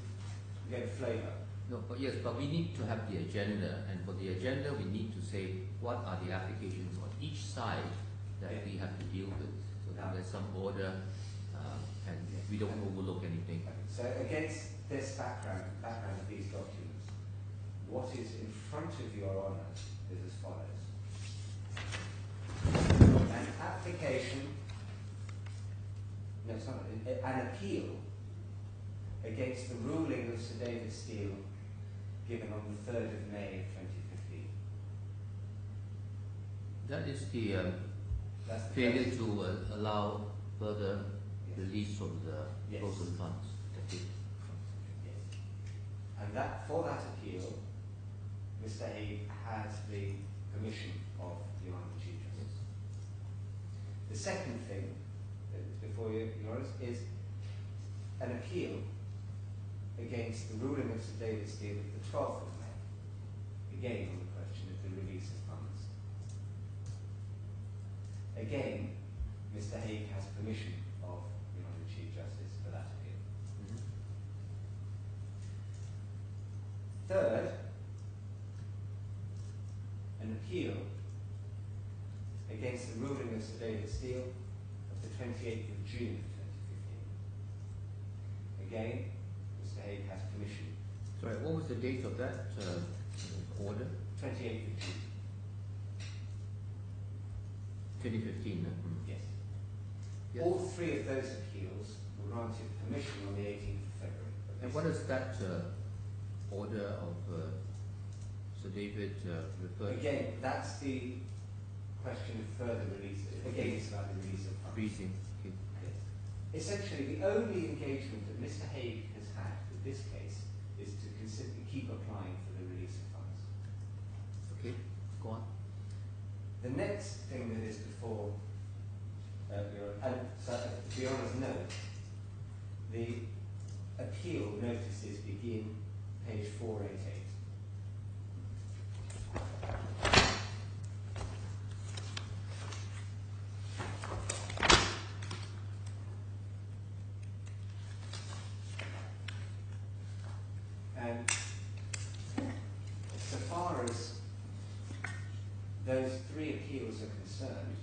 get a flavour. No, but yes, but we need to have the agenda, and for the agenda, we need to say what are the applications on each side that we have to deal with, so that there's some order, and we don't overlook anything. So against this background of these documents, what is in front of Your Honour is as follows. An application, no, it's not, an appeal against the ruling of Sir David Steele given on the 3rd of May 2015. That is the That's the failure first. to allow further Yes. release from the Yes. frozen funds. That's it. Yes. And that for that appeal, Mr. Haigh has the permission of Your Honour the Chief Justice. The second thing before Your Honour is an appeal against the ruling of Sir David Steele of the 12th of May, again on the question of the release of funds. Again, Mr. Haigh has permission of the Honourable Chief Justice for that appeal. Mhm. Third, an appeal against the ruling of Sir David Steele of the 28th of June of 2015. Again, Mr. Haigh has permission. Sorry, what was the date of that order? 28th of June. 2015, no? Yes. Yes. All three of those appeals were granted permission on the 18th of February. And what does that order of Sir David refer to? Again, that's the question of further release. Again, it's about the release of funds. Freezing. Okay. Yes. Essentially, the only engagement that Mr. Haigh has had with this case is to keep applying for the release of funds. Okay, go on. The next thing that is before and so, to be honest, note, the appeal notices begin page 488. And so far as those three appeals are concerned,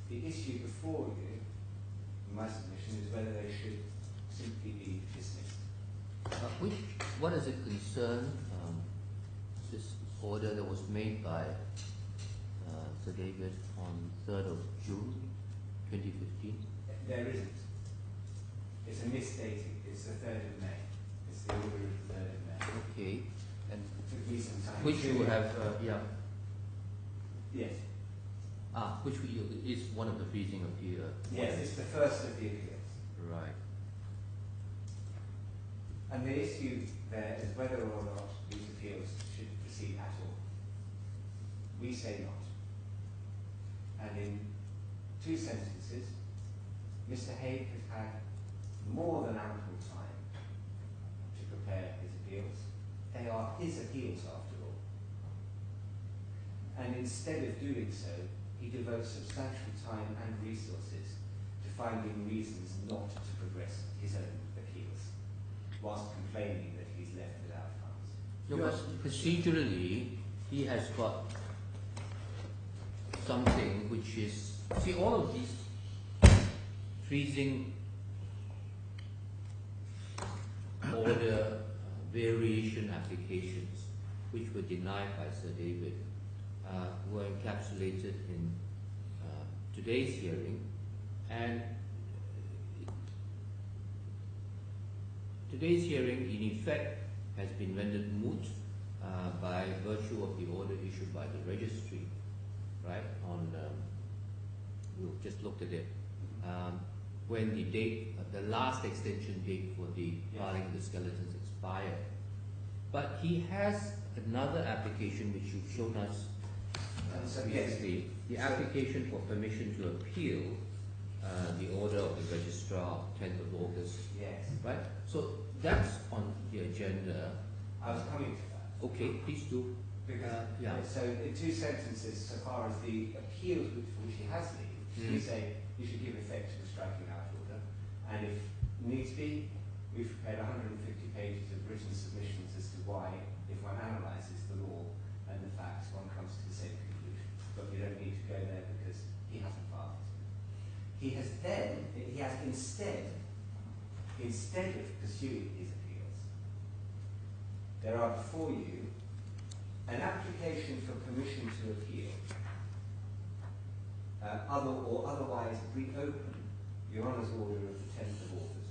the issue before you, in my submission, is whether they should simply be dismissed. What does it concern, this order that was made by Sir David on 3rd of June 2015? There isn't. It's a misstating. It's the 3rd of May. It's the order of the 3rd of May. Okay. And It took me some time. which you have, Yes. which is one of the freezing of the Yes, it's the first of the appeals. right. And the issue there is whether or not these appeals should proceed at all. We say not. And in two sentences, Mr. Haigh has had more than ample time to prepare his appeals. They are his appeals after all. And instead of doing so, he devotes substantial time and resources to finding reasons not to progress his own appeals, whilst complaining that he's left without funds. No, but procedurally, he has got something which is, see, all of these freezing order variation applications which were denied by Sir David were encapsulated in today's hearing, and today's hearing in effect has been rendered moot by virtue of the order issued by the registry, right, on, we've just looked at it, when the date, the last extension date for the filing of the skeletons expired. But he has another application which you've shown us previously, the application for permission to appeal the order of the registrar, 10th of August, Yes. right? So that's on the agenda. I was coming to that. Okay, please do. Because, yeah. So in two sentences, so far as the appeals for which he has leave, we say you should give effect to the striking out order, and if needs be, we've prepared 150 pages of written submissions as to why, if one analyses the law and the facts, one comes to the same conclusion. But we don't need to go there because he hasn't filed it. He has instead of pursuing his appeals, there are before you an application for permission to appeal, otherwise reopen Your Honour's order of the 10th of August.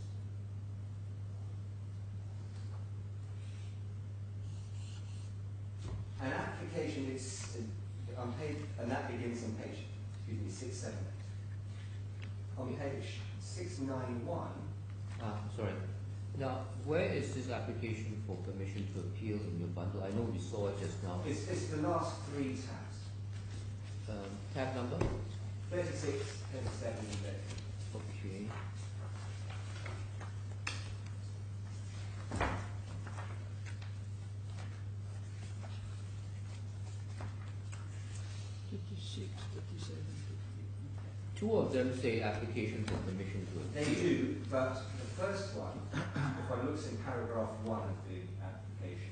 An application is on page, and that begins on page, 678. On page 691. Sorry. Now, where is this application for permission to appeal in your bundle? I know we saw it just now. It's the last three tabs. Tab number? 36, 37, and 38. Okay. two of them say application for permission to They appeal. do, but the first one, if one looks in paragraph 1 of the application,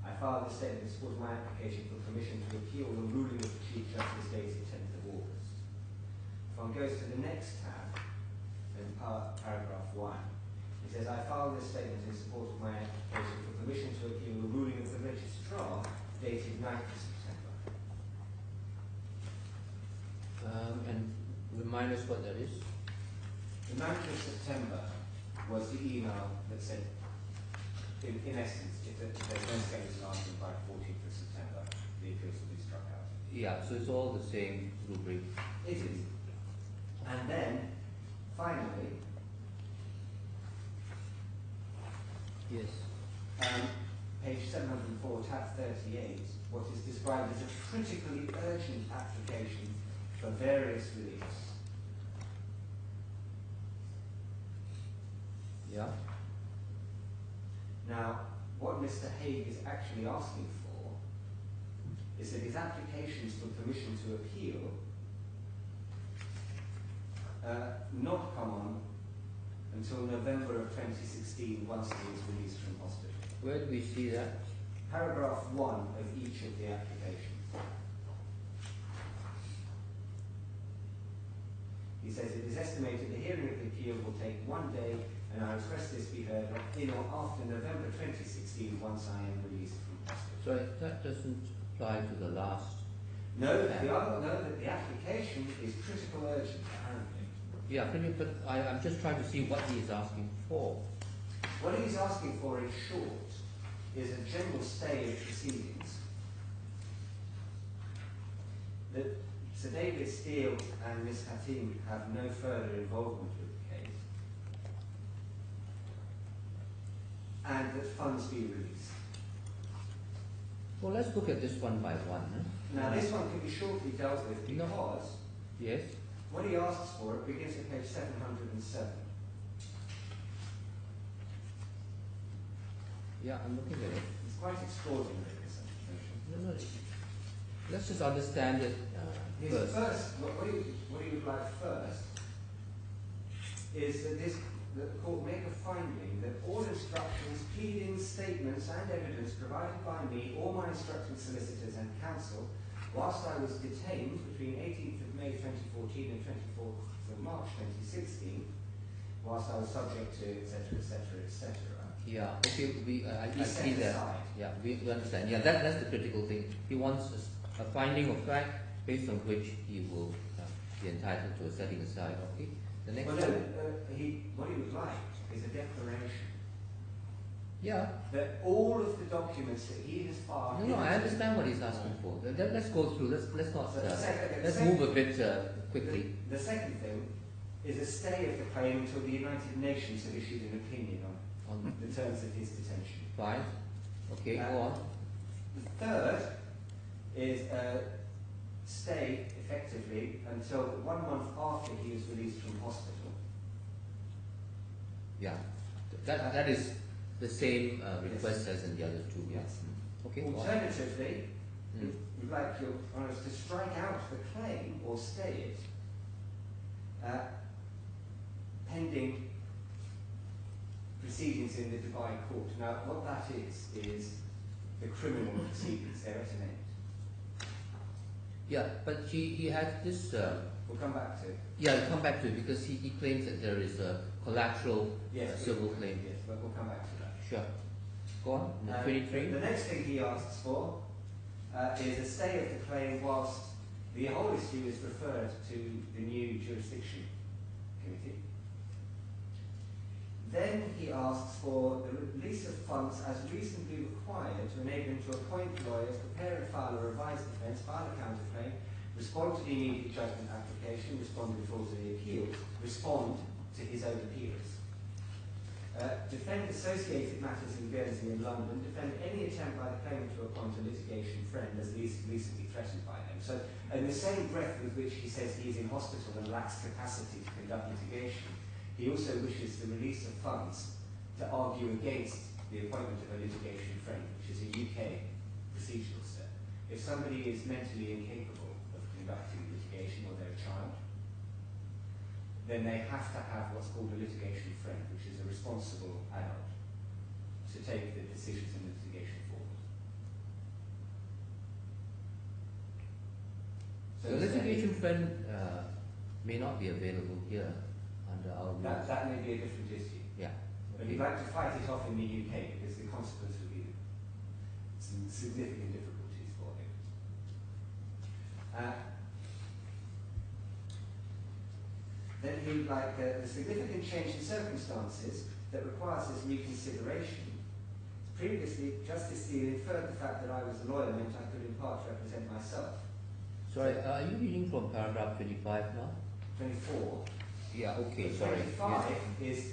I filed a statement in support of my application for permission to appeal the ruling of the Chief Justice dated 10th of August. If one goes to the next tab, in paragraph 1, it says, I filed this statement in support of my application for permission to appeal the ruling of the registrar dated 9th of September. And remind us what that is. The 9th of September was the email that said, in essence, if there's no skeleton argument by 14th of September, the appeals will be struck out. Yeah, so it's all the same rubric. It is. And then, finally, Yes. page 704, tab 38, what is described as a critically urgent application for various reliefs. Yeah. Now, what Mr. Haigh is actually asking for is that his applications for permission to appeal not come on until November of 2016 once he is released from hospital. Where do we see that? Paragraph 1 of each of the applications. He says it is estimated the hearing of the appeal will take 1 day, and I request this be heard in or after November 2016 once I am released from hospital. So that doesn't apply to the last. No, the application is critical urgent, apparently. Yeah, but I'm just trying to see what he is asking for. What he's asking for, in short, is a general stay of proceedings. That Sir David Steele and Miss Hatim have no further involvement with the case, and that funds be released. Well, let's look at this one by one. Now, this one can be shortly dealt with No. because Yes. what he asks for, it begins at page 707. Yeah, I'm looking at it. It's quite extraordinary, this application. No. Let's just understand it His first. what he would like first is that the court make a finding that all instructions, pleadings, statements and evidence provided by me or my instructing solicitors and counsel whilst I was detained between 18th of May 2014 and 24th of March 2016, whilst I was subject to etc., etc., etc. Yeah, okay, I He see set that. aside. Yeah, we understand. Yeah, that's the critical thing. He wants a finding of fact based on which he will be entitled to a setting aside. Okay, the next Well, one. what he would like is a declaration Yeah. that all of the documents that he has filed. No, I understand what he's asking for. Let's go through. Let's not. So the Let's second- move a bit quickly. The second thing is a stay of the claim until the United Nations have issued an opinion on On the terms of his detention. fine. Okay, go on. The third is a stay, effectively, until 1 month after he is released from hospital. Yeah, that is the same request as in the other two. Yeah. Yes. Okay. Go on. Alternatively, Mm. we'd like your honours to strike out the claim or stay it pending proceedings in the Dubai court. Now, what that is the criminal proceedings. They're at an end. Yeah, but he had this. We'll come back to it. Yeah, I'll come back to it because he claims that there is a collateral civil claim. Yes, but we'll come back to that. Sure. Go on. 23. The next thing he asks for is a stay of the claim whilst the whole issue is referred to the new jurisdiction committee. Then he asks for the release of funds as reasonably required to enable him to appoint lawyers, prepare and file a revised defence, file a counterclaim, respond to the immediate judgment application, respond before to the appeals, respond to his own appeals. Defend associated matters in Guernsey and London, defend any attempt by the claimant to appoint a litigation friend as recently threatened by them. So, in the same breath with which he says he is in hospital and lacks capacity to conduct litigation, he also wishes the release of funds to argue against the appointment of a litigation friend, which is a UK procedural step. If somebody is mentally incapable of conducting litigation or they're a child, then they have to have what's called a litigation friend, which is a responsible adult, to take the decisions in the litigation forward. So the litigation friend may not be available here under our rules. That may be a different issue. Yeah. But Okay. we'd like to fight it off in the UK because the consequence would be some significant difficulties for him. Then he would like the significant change in circumstances that requires this reconsideration. Previously, Justice Steele inferred the fact that I was a lawyer meant I could in part represent myself. Sorry, are you reading from paragraph 25 now? 24. Yeah, okay, sorry. 25 is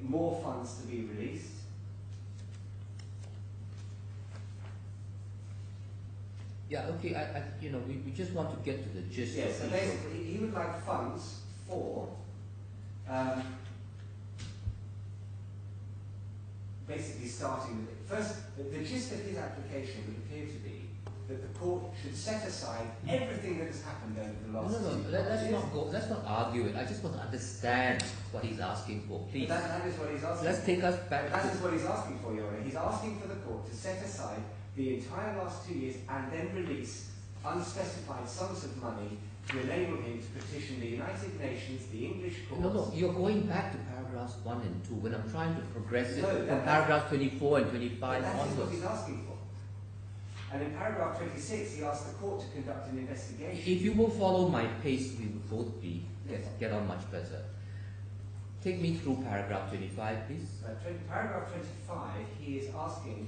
more funds to be released. Yeah, okay, we just want to get to the gist Yes, so of the issue. basically he would like funds for basically starting with it. First, the gist of his application would appear to be that the court should set aside everything that has happened over the last Let's not argue it. I just want to understand what he's asking for, please. That is what he's asking Let's for. take us back That to... is what he's asking for, Your Honour. He's asking for the court to set aside the entire last 2 years and then release unspecified sums of money to enable him to petition the United Nations, the English courts. No, you're going back to paragraphs 1 and 2 when I'm trying to progress it No, from paragraph 24 and 25 That is what onwards. he's asking for. And in paragraph 26, he asks the court to conduct an investigation. If you will follow my pace, we will both get on much better. Take me through paragraph 25, please. Paragraph 25, he is asking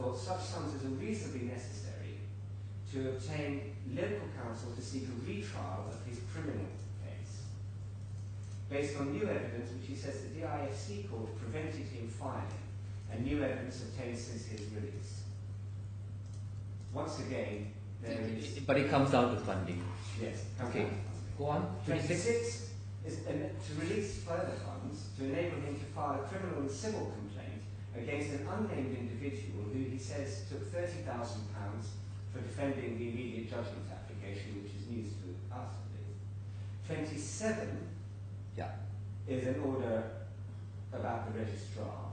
for such sums as are reasonably necessary to obtain local counsel to seek a retrial of his criminal case, based on new evidence which he says the DIFC court prevented him filing, and new evidence obtained since his release. Once again, there is... But it comes down to funding. Yes. Okay, go on. 26 is to release further funds to enable him to file a criminal and civil complaint against an unnamed individual who he says took £30,000 for defending the immediate judgment application, which is news to us at least. 27 is an order about the registrar.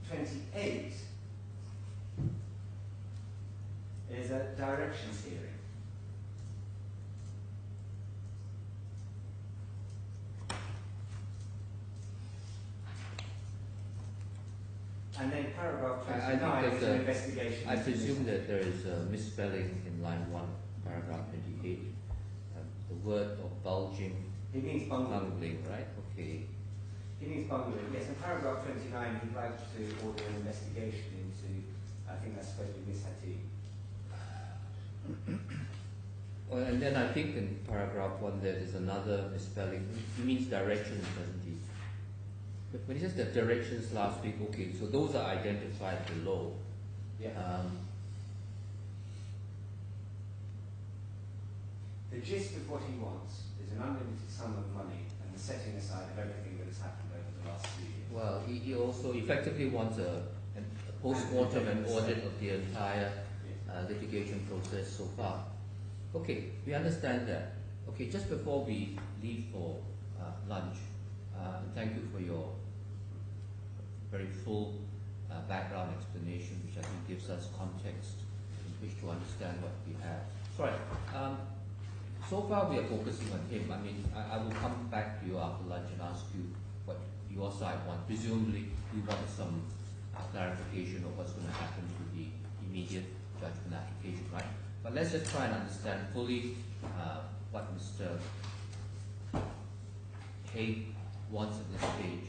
28 is a directions hearing. And then paragraph 29 is an investigation. I presume that there is a misspelling in line 1, paragraph 28. The word of bulging. He means bungling. Bungling, right? Okay. He means bungling, yes. In paragraph 29, he'd like to order an investigation into, I think that's supposed to be Miss Hattie. Well, and then I think in paragraph 1 there is another misspelling. He means directions, doesn't he? But when he says the directions last week, okay, so those are identified below. Yeah. The gist of what he wants is an unlimited sum of money and the setting aside of everything that has happened over the last 2 years. Well, he also effectively wants a post-mortem and audit of the entire litigation process so far. Okay, we understand that. Okay, just before we leave for lunch, and thank you for your very full background explanation, which I think gives us context in which to understand what we have. Sorry. So far we are focusing on him. I mean, I will come back to you after lunch and ask you what your side wants. Presumably you want some clarification of what's going to happen to the immediate judgment application, right? But let's just try and understand fully what Mr. Haigh wants at this stage.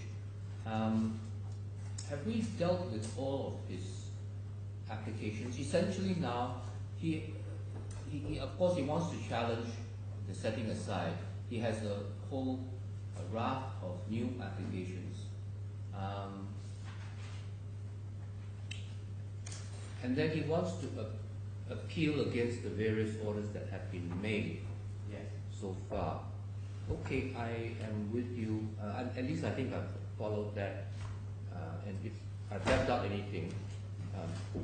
Have we dealt with all of his applications? Essentially now, he of course he wants to challenge the setting aside. He has a whole raft of new applications. And then he wants to appeal against the various orders that have been made so far. Okay, I am with you. At least I think I've followed that. And if I've left out anything, you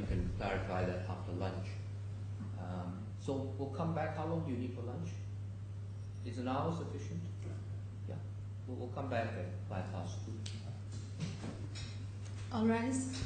can clarify that after lunch. So we'll come back. How long do you need for lunch? Is an hour sufficient? Yeah. We'll come back at 2:05. All rise.